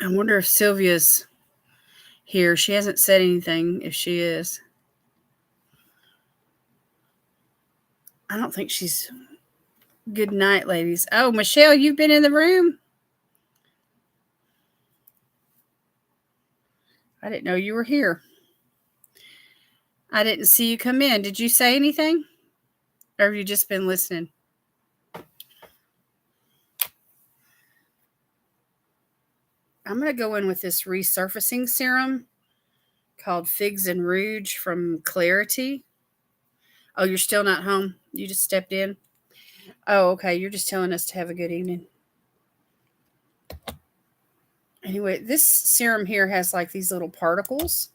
I wonder if Sylvia's here. She hasn't said anything if she is. I don't think she's... Good night, ladies. Oh, Michelle, you've been in the room? I didn't know you were here. I didn't see you come in. Did you say anything? Or have you just been listening? I'm going to go in with this resurfacing serum called Figs and Rouge from Clarity. Oh, you're still not home? You just stepped in? Oh, okay. You're just telling us to have a good evening. Anyway, this serum here has like these little particles,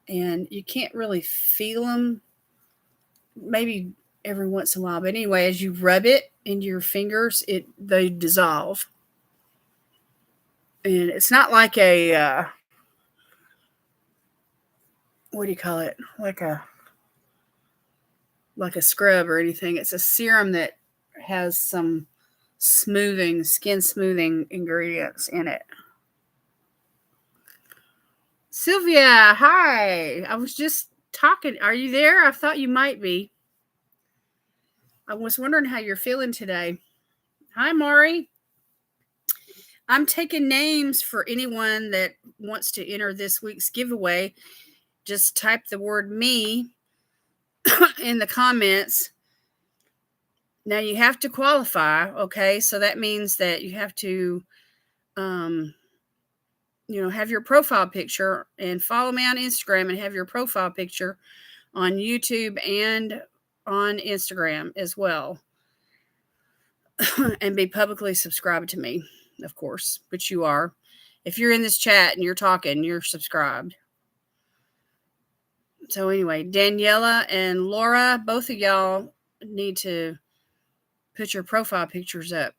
and you can't really feel them. Maybe every once in a while. But anyway, as you rub it into your fingers, they dissolve. And it's not like a... what do you call it? Like a scrub or anything. It's a serum that has some skin smoothing ingredients in it. Sylvia, hi. I was just talking. Are you there? I thought you might be. I was wondering how you're feeling today. Hi, Maury. I'm taking names for anyone that wants to enter this week's giveaway. Just type the word me in the comments. Now you have to qualify, okay? So that means that you have to, have your profile picture and follow me on Instagram and have your profile picture on YouTube and on Instagram as well. And be publicly subscribed to me, of course, which you are. If you're in this chat and you're talking, you're subscribed. So anyway, Daniela and Laura, both of y'all need to put your profile pictures up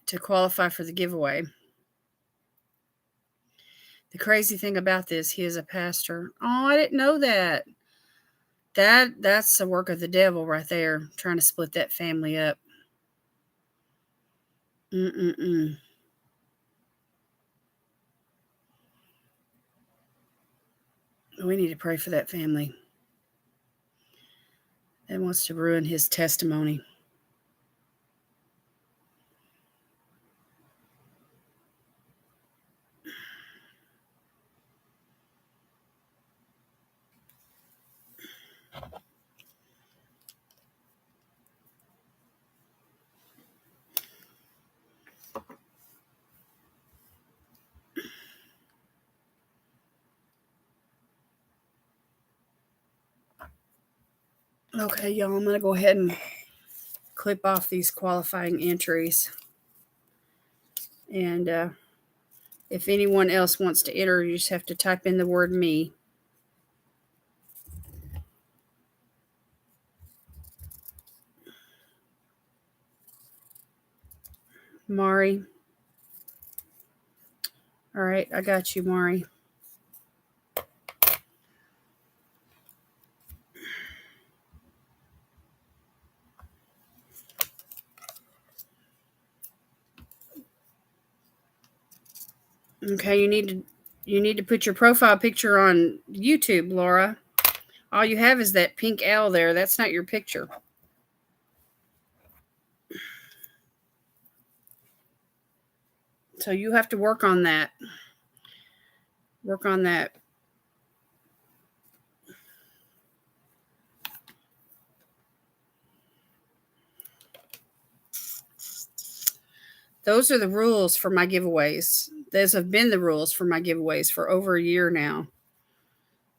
to qualify for the giveaway. The crazy thing about this, he is a pastor. Oh, I didn't know that. That's the work of the devil right there, trying to split that family up. We need to pray for that family that wants to ruin his testimony. Okay, y'all, I'm going to go ahead and clip off these qualifying entries. And if anyone else wants to enter, you just have to type in the word me. Mari. All right, I got you, Mari. Okay, you need to put your profile picture on YouTube, Laura. All you have is that pink L there. That's not your picture. So you have to work on that. Work on that. Those are the rules for my giveaways. Those have been the rules for my giveaways for over a year now.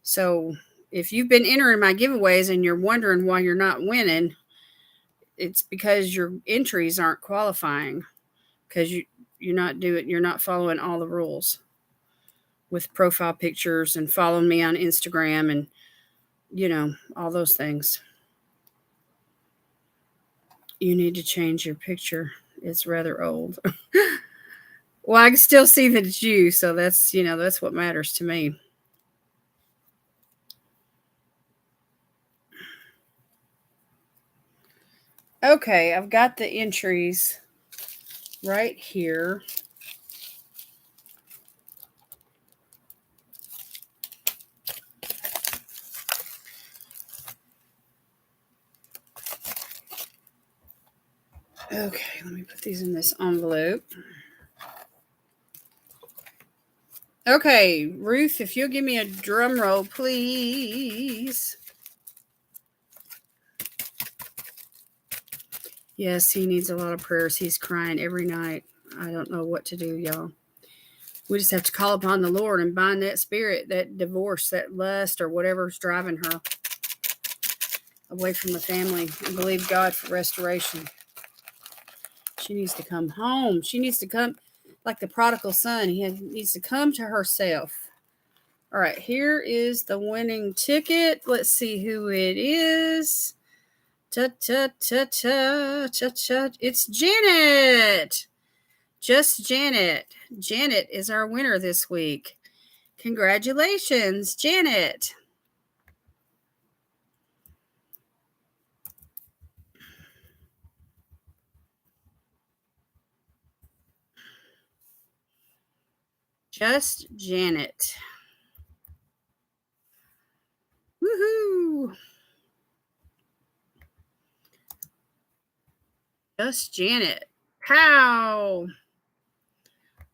So if you've been entering my giveaways and you're wondering why you're not winning, it's because your entries aren't qualifying, because you're not following all the rules with profile pictures and following me on Instagram and all those things. You need to change your picture. It's rather old. Well, I can still see that it's you, so that's what matters to me. Okay, I've got the entries right here. Okay, let me put these in this envelope. Okay, Ruth, if you'll give me a drum roll, please. Yes, he needs a lot of prayers. He's crying every night. I don't know what to do, y'all. We just have to call upon the Lord and bind that spirit, that divorce, that lust, or whatever's driving her away from the family, and believe God for restoration. She needs to come home. She needs to come like the prodigal son. He needs to come to herself. All right, here is the winning ticket. Let's see who it is. It's Janet. Just Janet. Janet is our winner this week. Congratulations, Janet. Just Janet. Woohoo! Just Janet. How?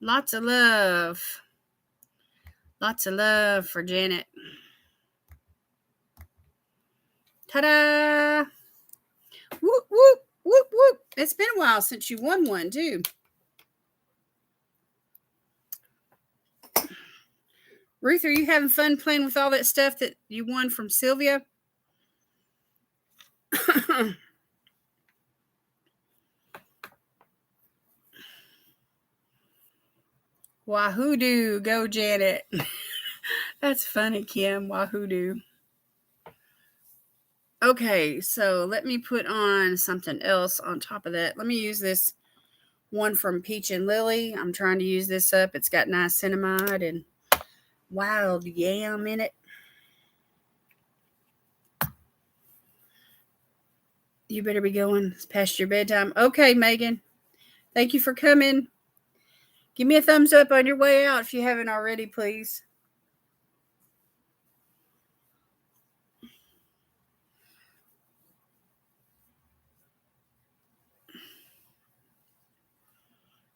Lots of love. Lots of love for Janet. Ta-da! Whoop, whoop, whoop, whoop. It's been a while since you won one, too. Ruth, are you having fun playing with all that stuff that you won from Sylvia? Wahoo-doo. Go, Janet. That's funny, Kim. Wahoo-doo. Okay, so let me put on something else on top of that. Let me use this one from Peach and Lily. I'm trying to use this up. It's got niacinamide and wild yam in it. You better be going. It's past your bedtime. Okay, Megan. Thank you for coming. Give me a thumbs up on your way out if you haven't already, please.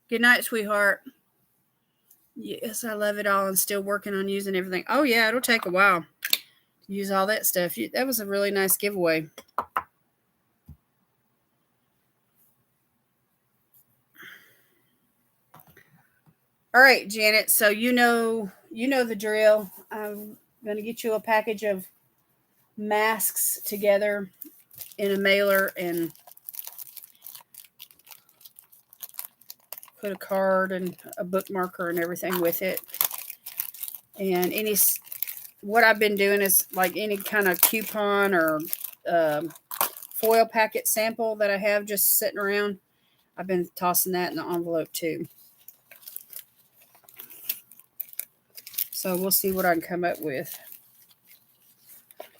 Good night, sweetheart. Yes, I love it all and still working on using everything. Oh, yeah, it'll take a while to use all that stuff. That was a really nice giveaway. All right, Janet. So you know the drill. I'm going to get you a package of masks together in a mailer and put a card and a bookmarker and everything with it. And what I've been doing is like any kind of coupon or foil packet sample that I have just sitting around, I've been tossing that in the envelope too. So we'll see what I can come up with.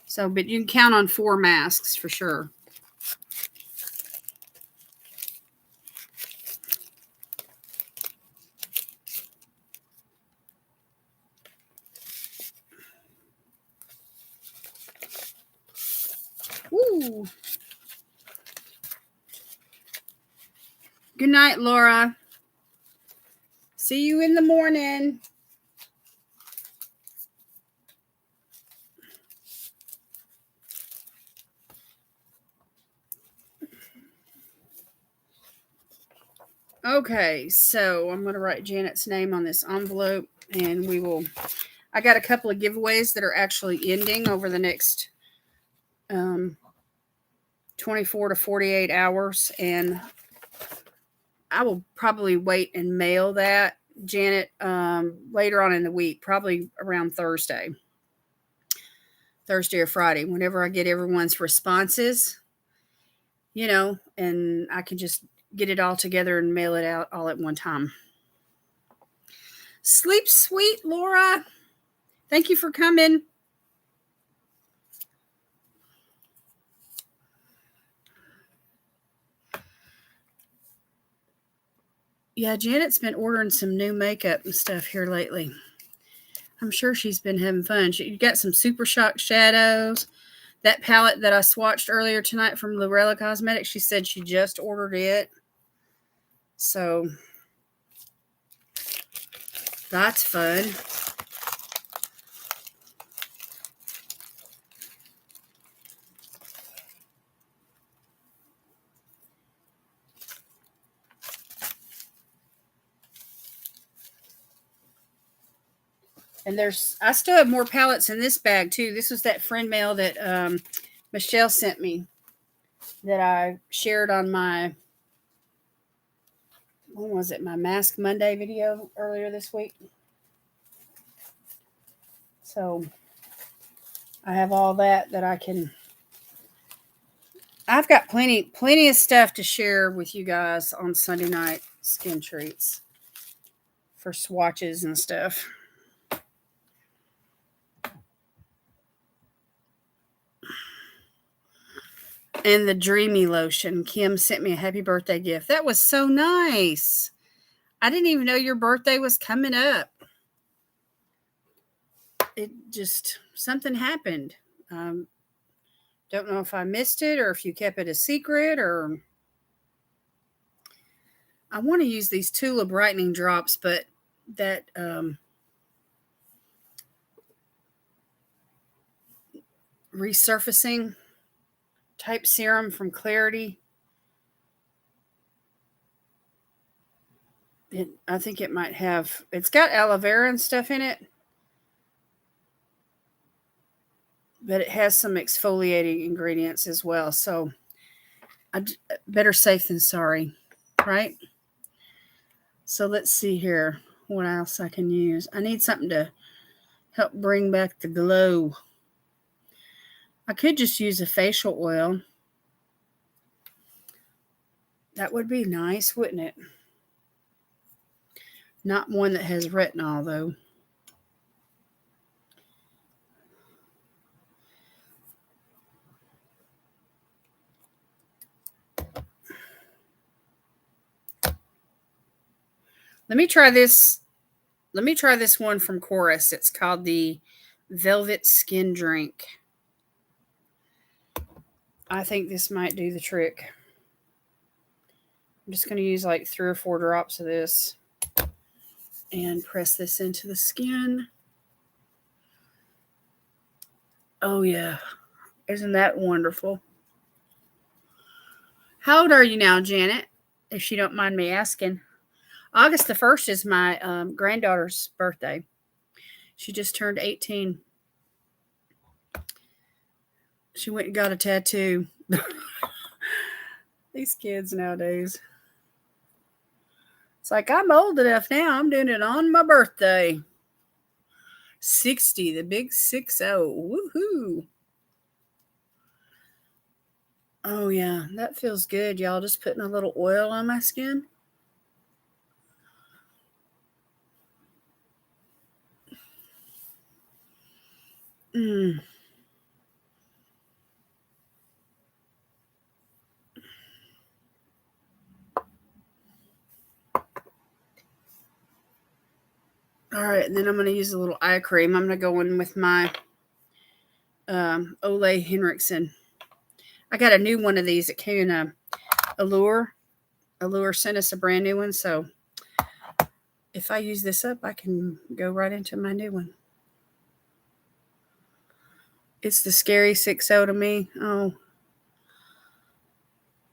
So, but you can count on 4 masks for sure. Woo! Good night, Laura. See you in the morning. Okay, so I'm going to write Janet's name on this envelope, and we will. I got a couple of giveaways that are actually ending over the next 24 to 48 hours, and I will probably wait and mail that, Janet, later on in the week, probably around Thursday or Friday, whenever I get everyone's responses, and I can just get it all together and mail it out all at one time. Sleep sweet, Laura. Thank you for coming. Yeah, Janet's been ordering some new makeup and stuff here lately. I'm sure she's been having fun. You got some Super Shock shadows. That palette that I swatched earlier tonight from Laurella Cosmetics, she said she just ordered it. So that's fun. And I still have more palettes in this bag too. This was that friend mail that Michelle sent me that I shared on my, when was it, my Mask Monday video earlier this week. So I have all that I can. I've got plenty of stuff to share with you guys on Sunday night skin treats for swatches and stuff. And the Dreamy lotion. Kim sent me a happy birthday gift. That was so nice. I didn't even know your birthday was coming up. It just, something happened. Don't know if I missed it or if you kept it a secret, or I want to use these Tula brightening drops, but that resurfacing type serum from Clarity, I think it might have, it's got aloe vera and stuff in it, but it has some exfoliating ingredients as well. So better safe than sorry, right? So let's see here what else I can use. I need something to help bring back the glow. I could just use a facial oil. That would be nice, wouldn't it? Not one that has retinol, though. Let me try this. Let me try this one from Chorus. It's called the Velvet Skin Drink. I think this might do the trick. I'm just going to use like 3 or 4 drops of this and press this into the skin. Oh, yeah. Isn't that wonderful? How old are you now, Janet? If you don't mind me asking. August the 1st is my granddaughter's birthday. She just turned 18. She went and got a tattoo. These kids nowadays. It's like, I'm old enough now. I'm doing it on my birthday. 60, the big 60. Woohoo. Oh, yeah. That feels good, y'all. Just putting a little oil on my skin. Mm. All right, and then I'm going to use a little eye cream. I'm going to go in with my Ole Henriksen. I got a new one of these. It came in Allure. Allure sent us a brand new one, so if I use this up, I can go right into my new one. It's the scary 6-0 to me. Oh,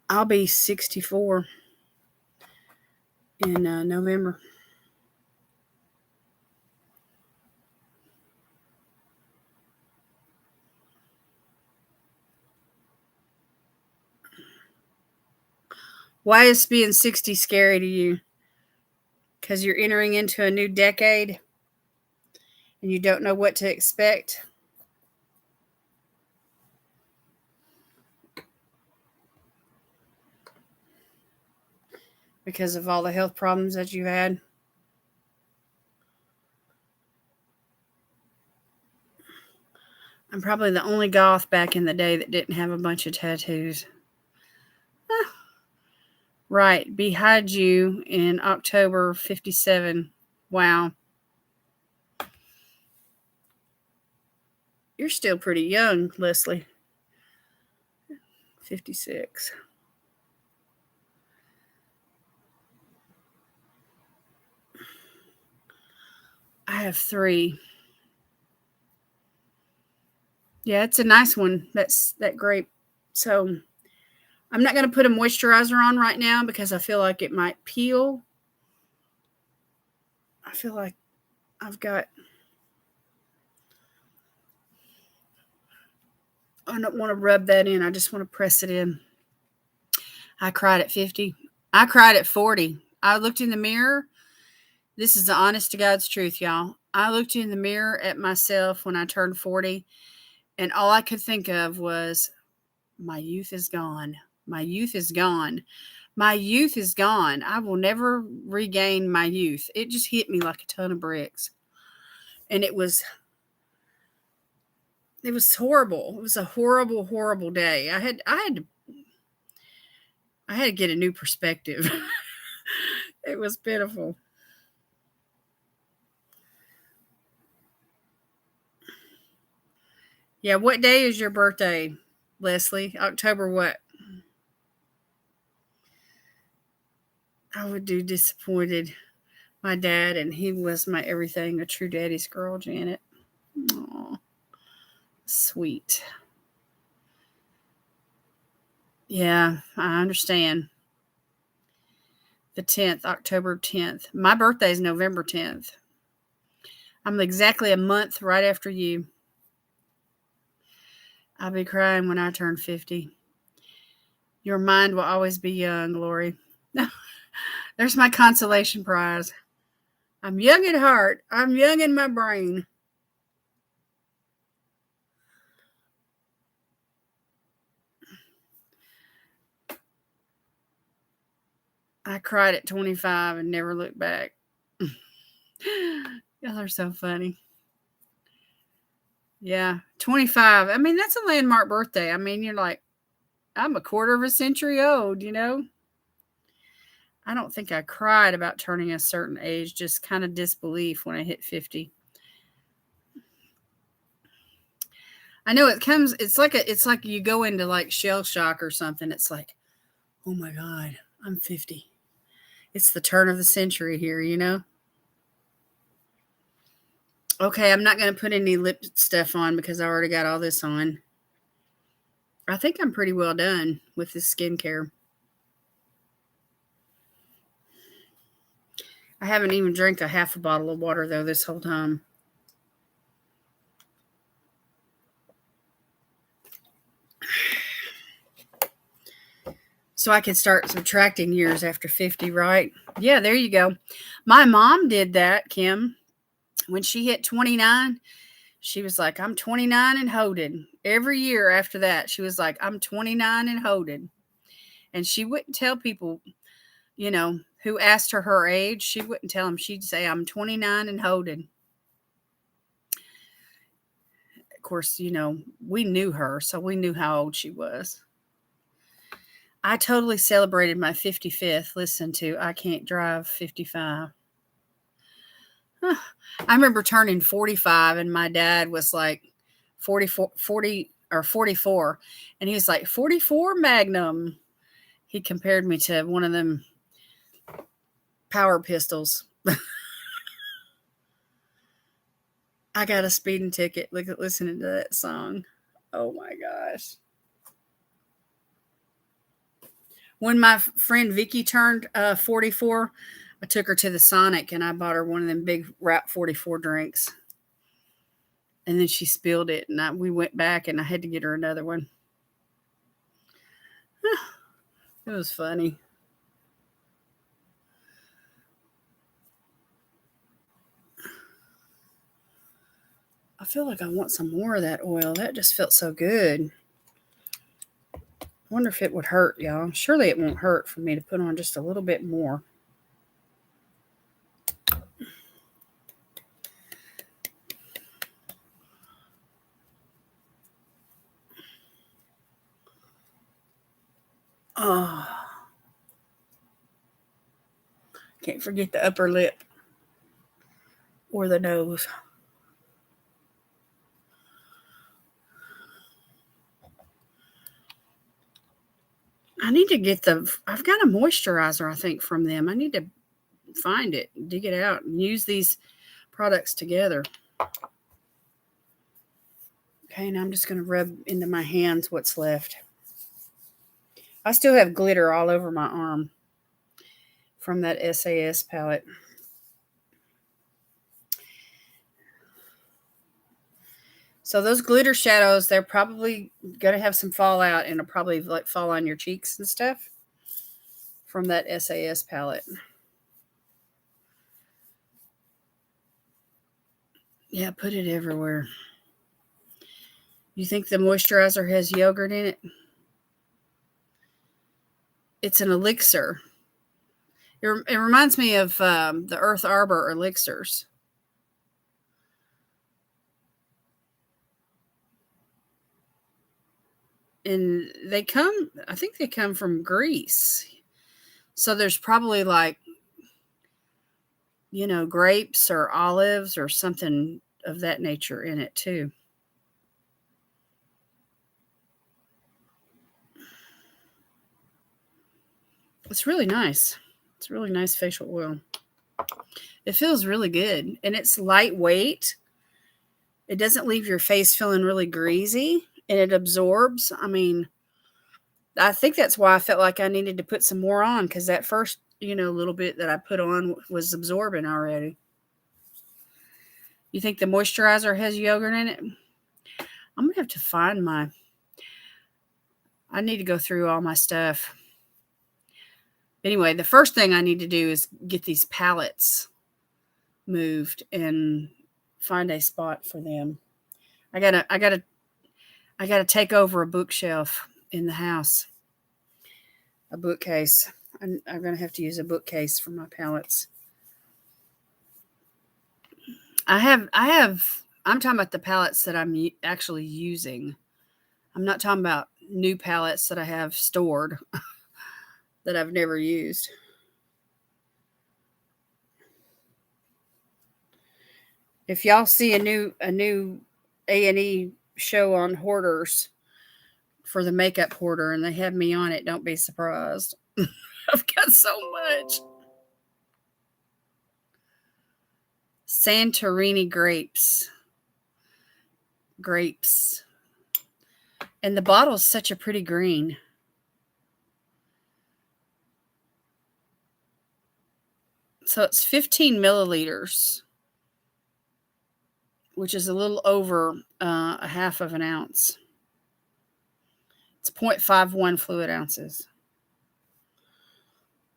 I'll be 64 in November. Why is being 60 scary to you? Because you're entering into a new decade and you don't know what to expect? Because of all the health problems that you had? I'm probably the only goth back in the day that didn't have a bunch of tattoos. Right, behind you in October 57. Wow. You're still pretty young, Leslie. 56. I have 3. Yeah, it's a nice one. That's that grape. So I'm not going to put a moisturizer on right now because I feel like it might peel. I feel like I don't want to rub that in. I just want to press it in. I cried at 50. I cried at 40. I looked in the mirror. This is the honest to God's truth, y'all. I looked in the mirror at myself when I turned 40, and all I could think of was, my youth is gone. My youth is gone. My youth is gone. I will never regain my youth. It just hit me like a ton of bricks. And it was horrible. It was a horrible, horrible day. I had to get a new perspective. It was pitiful. Yeah, what day is your birthday, Leslie? October what? I would do disappointed. My dad, and he was my everything, a true daddy's girl, Janet. Aw, sweet. Yeah, I understand. The 10th, October 10th. My birthday is November 10th. I'm exactly a month right after you. I'll be crying when I turn 50. Your mind will always be young, Lori. There's my consolation prize. I'm young at heart. I'm young in my brain. I cried at 25 and never looked back. Y'all are so funny. Yeah, 25. I mean, that's a landmark birthday. I mean, you're like, I'm a quarter of a century old, you know? I don't think I cried about turning a certain age, just kind of disbelief when I hit 50. I know it's like you go into like shell shock or something. It's like, oh my God, I'm 50. It's the turn of the century here, you know? Okay, I'm not going to put any lip stuff on because I already got all this on. I think I'm pretty well done with this skincare. I haven't even drank a half a bottle of water, though, this whole time. So I can start subtracting years after 50, right? Yeah, there you go. My mom did that, Kim. When she hit 29, she was like, I'm 29 and holding. Every year after that, she was like, I'm 29 and holding. And she wouldn't tell people, who asked her age. She wouldn't tell them. She'd say, I'm 29 and holding. Of course, we knew her, so we knew how old she was. I totally celebrated my 55th. Listen to I Can't Drive 55. I remember turning 45 and my dad was like 44, and he was like 44 Magnum. He compared me to one of them power pistols. I got a speeding ticket listening to that song. Oh my gosh. When my friend Vicky turned 44, I took her to the Sonic and I bought her one of them big Route 44 drinks. And then she spilled it, and we went back and I had to get her another one. It was funny. I feel like I want some more of that oil. That just felt so good. I wonder if it would hurt, y'all. Surely it won't hurt for me to put on just a little bit more. Oh. Can't forget the upper lip or the nose. I need to get I've got a moisturizer, I think, from them. I need to find it, dig it out, and use these products together. Okay, and I'm just going to rub into my hands what's left. I still have glitter all over my arm from that SAS palette. So those glitter shadows, they're probably going to have some fallout, and it'll probably like fall on your cheeks and stuff from that SAS palette. Yeah, put it everywhere. You think the moisturizer has yogurt in it? It's an elixir. It reminds me of the Earth Arbor elixirs. And I think they come from Greece. So there's probably like, grapes or olives or something of that nature in it too. It's really nice. It's really nice facial oil. It feels really good, and it's lightweight. It doesn't leave your face feeling really greasy, and it absorbs. I mean, I think that's why I felt like I needed to put some more on, because that first, little bit that I put on was absorbing already. You think the moisturizer has yogurt in it? I'm going to have to find I need to go through all my stuff. Anyway, the first thing I need to do is get these palettes moved and find a spot for them. I gotta take over a bookshelf in the house. A bookcase. I'm gonna have to use a bookcase for my palettes. I'm talking about the palettes that I'm actually using. I'm not talking about new palettes that I have stored that I've never used. If y'all see a new A&E show on hoarders for the makeup hoarder and they have me on it, don't be surprised. I've got so much. Santorini grapes. And the bottle's such a pretty green. So it's 15 milliliters, which is a little over a half of an ounce. It's 0.51 fluid ounces.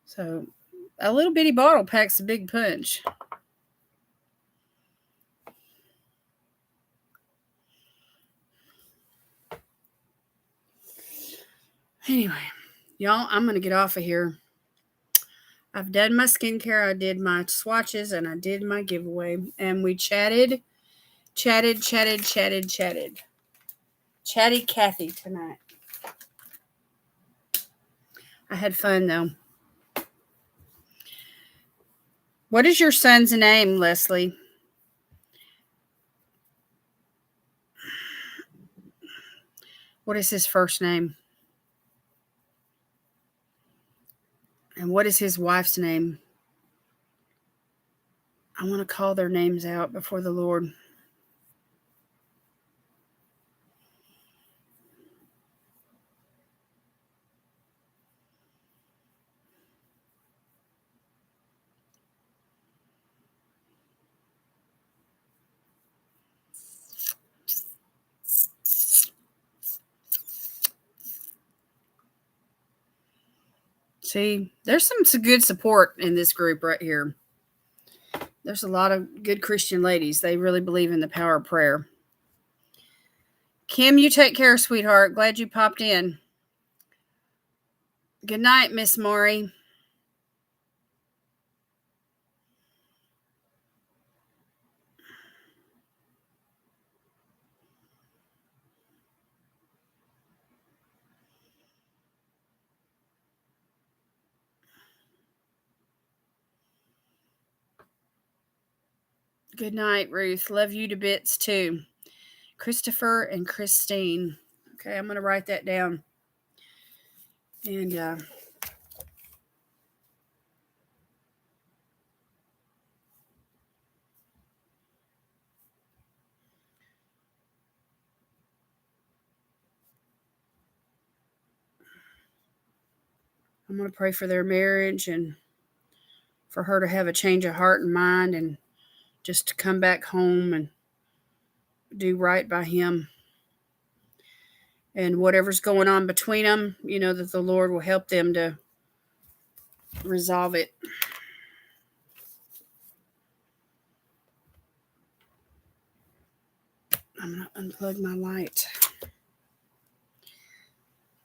So a little bitty bottle packs a big punch. Anyway, y'all, I'm going to get off of here. I've done my skincare, I did my swatches, and I did my giveaway. And we chatted. Chatty Cathy tonight. I had fun, though. What is your son's name, Leslie? What is his first name? And what is his wife's name? I want to call their names out before the Lord. See, there's some good support in this group right here. There's a lot of good Christian ladies. They really believe in the power of prayer. Kim, you take care, sweetheart. Glad you popped in. Good night, Miss Maury. Good night, Ruth. Love you to bits, too. Christopher and Christine. Okay, I'm going to write that down. And I'm going to pray for their marriage and for her to have a change of heart and mind and just to come back home and do right by him. And whatever's going on between them, that the Lord will help them to resolve it. I'm going to unplug my light.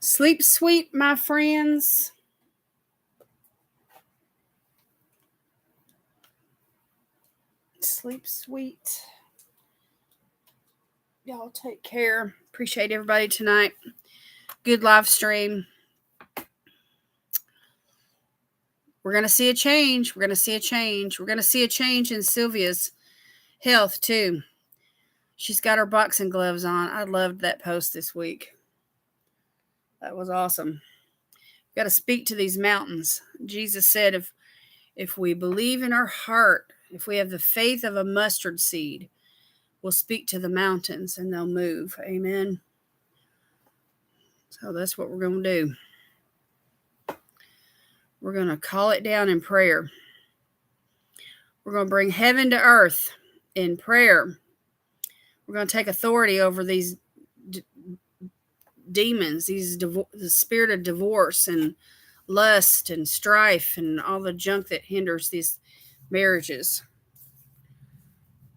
Sleep sweet, my friends. Sleep sweet. Y'all take care. Appreciate everybody tonight. Good live stream. We're going to see a change. We're going to see a change. We're going to see a change in Sylvia's health, too. She's got her boxing gloves on. I loved that post this week. That was awesome. We've got to speak to these mountains. Jesus said if we believe in our heart, if we have the faith of a mustard seed, we'll speak to the mountains and they'll move. Amen. So that's what we're going to do. We're going to call it down in prayer. We're going to bring heaven to earth in prayer. We're going to take authority over these demons, the spirit of divorce and lust and strife and all the junk that hinders these marriages.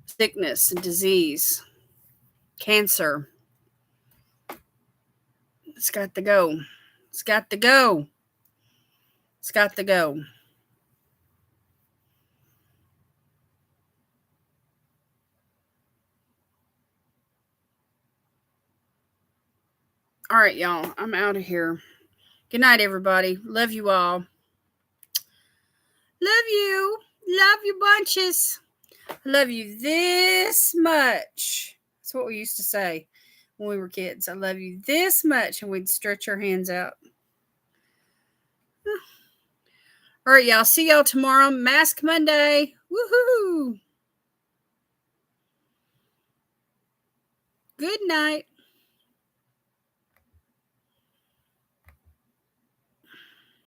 Sickness and disease, cancer. It's got to go. It's got to go. It's got to go. All right, y'all. I'm out of here. Good night, everybody. Love you all. Love you. Love you bunches. Love you this much. That's what we used to say when we were kids. I love you this much. And we'd stretch our hands out. All right, y'all. See y'all tomorrow. Mask Monday. Woohoo. Good night.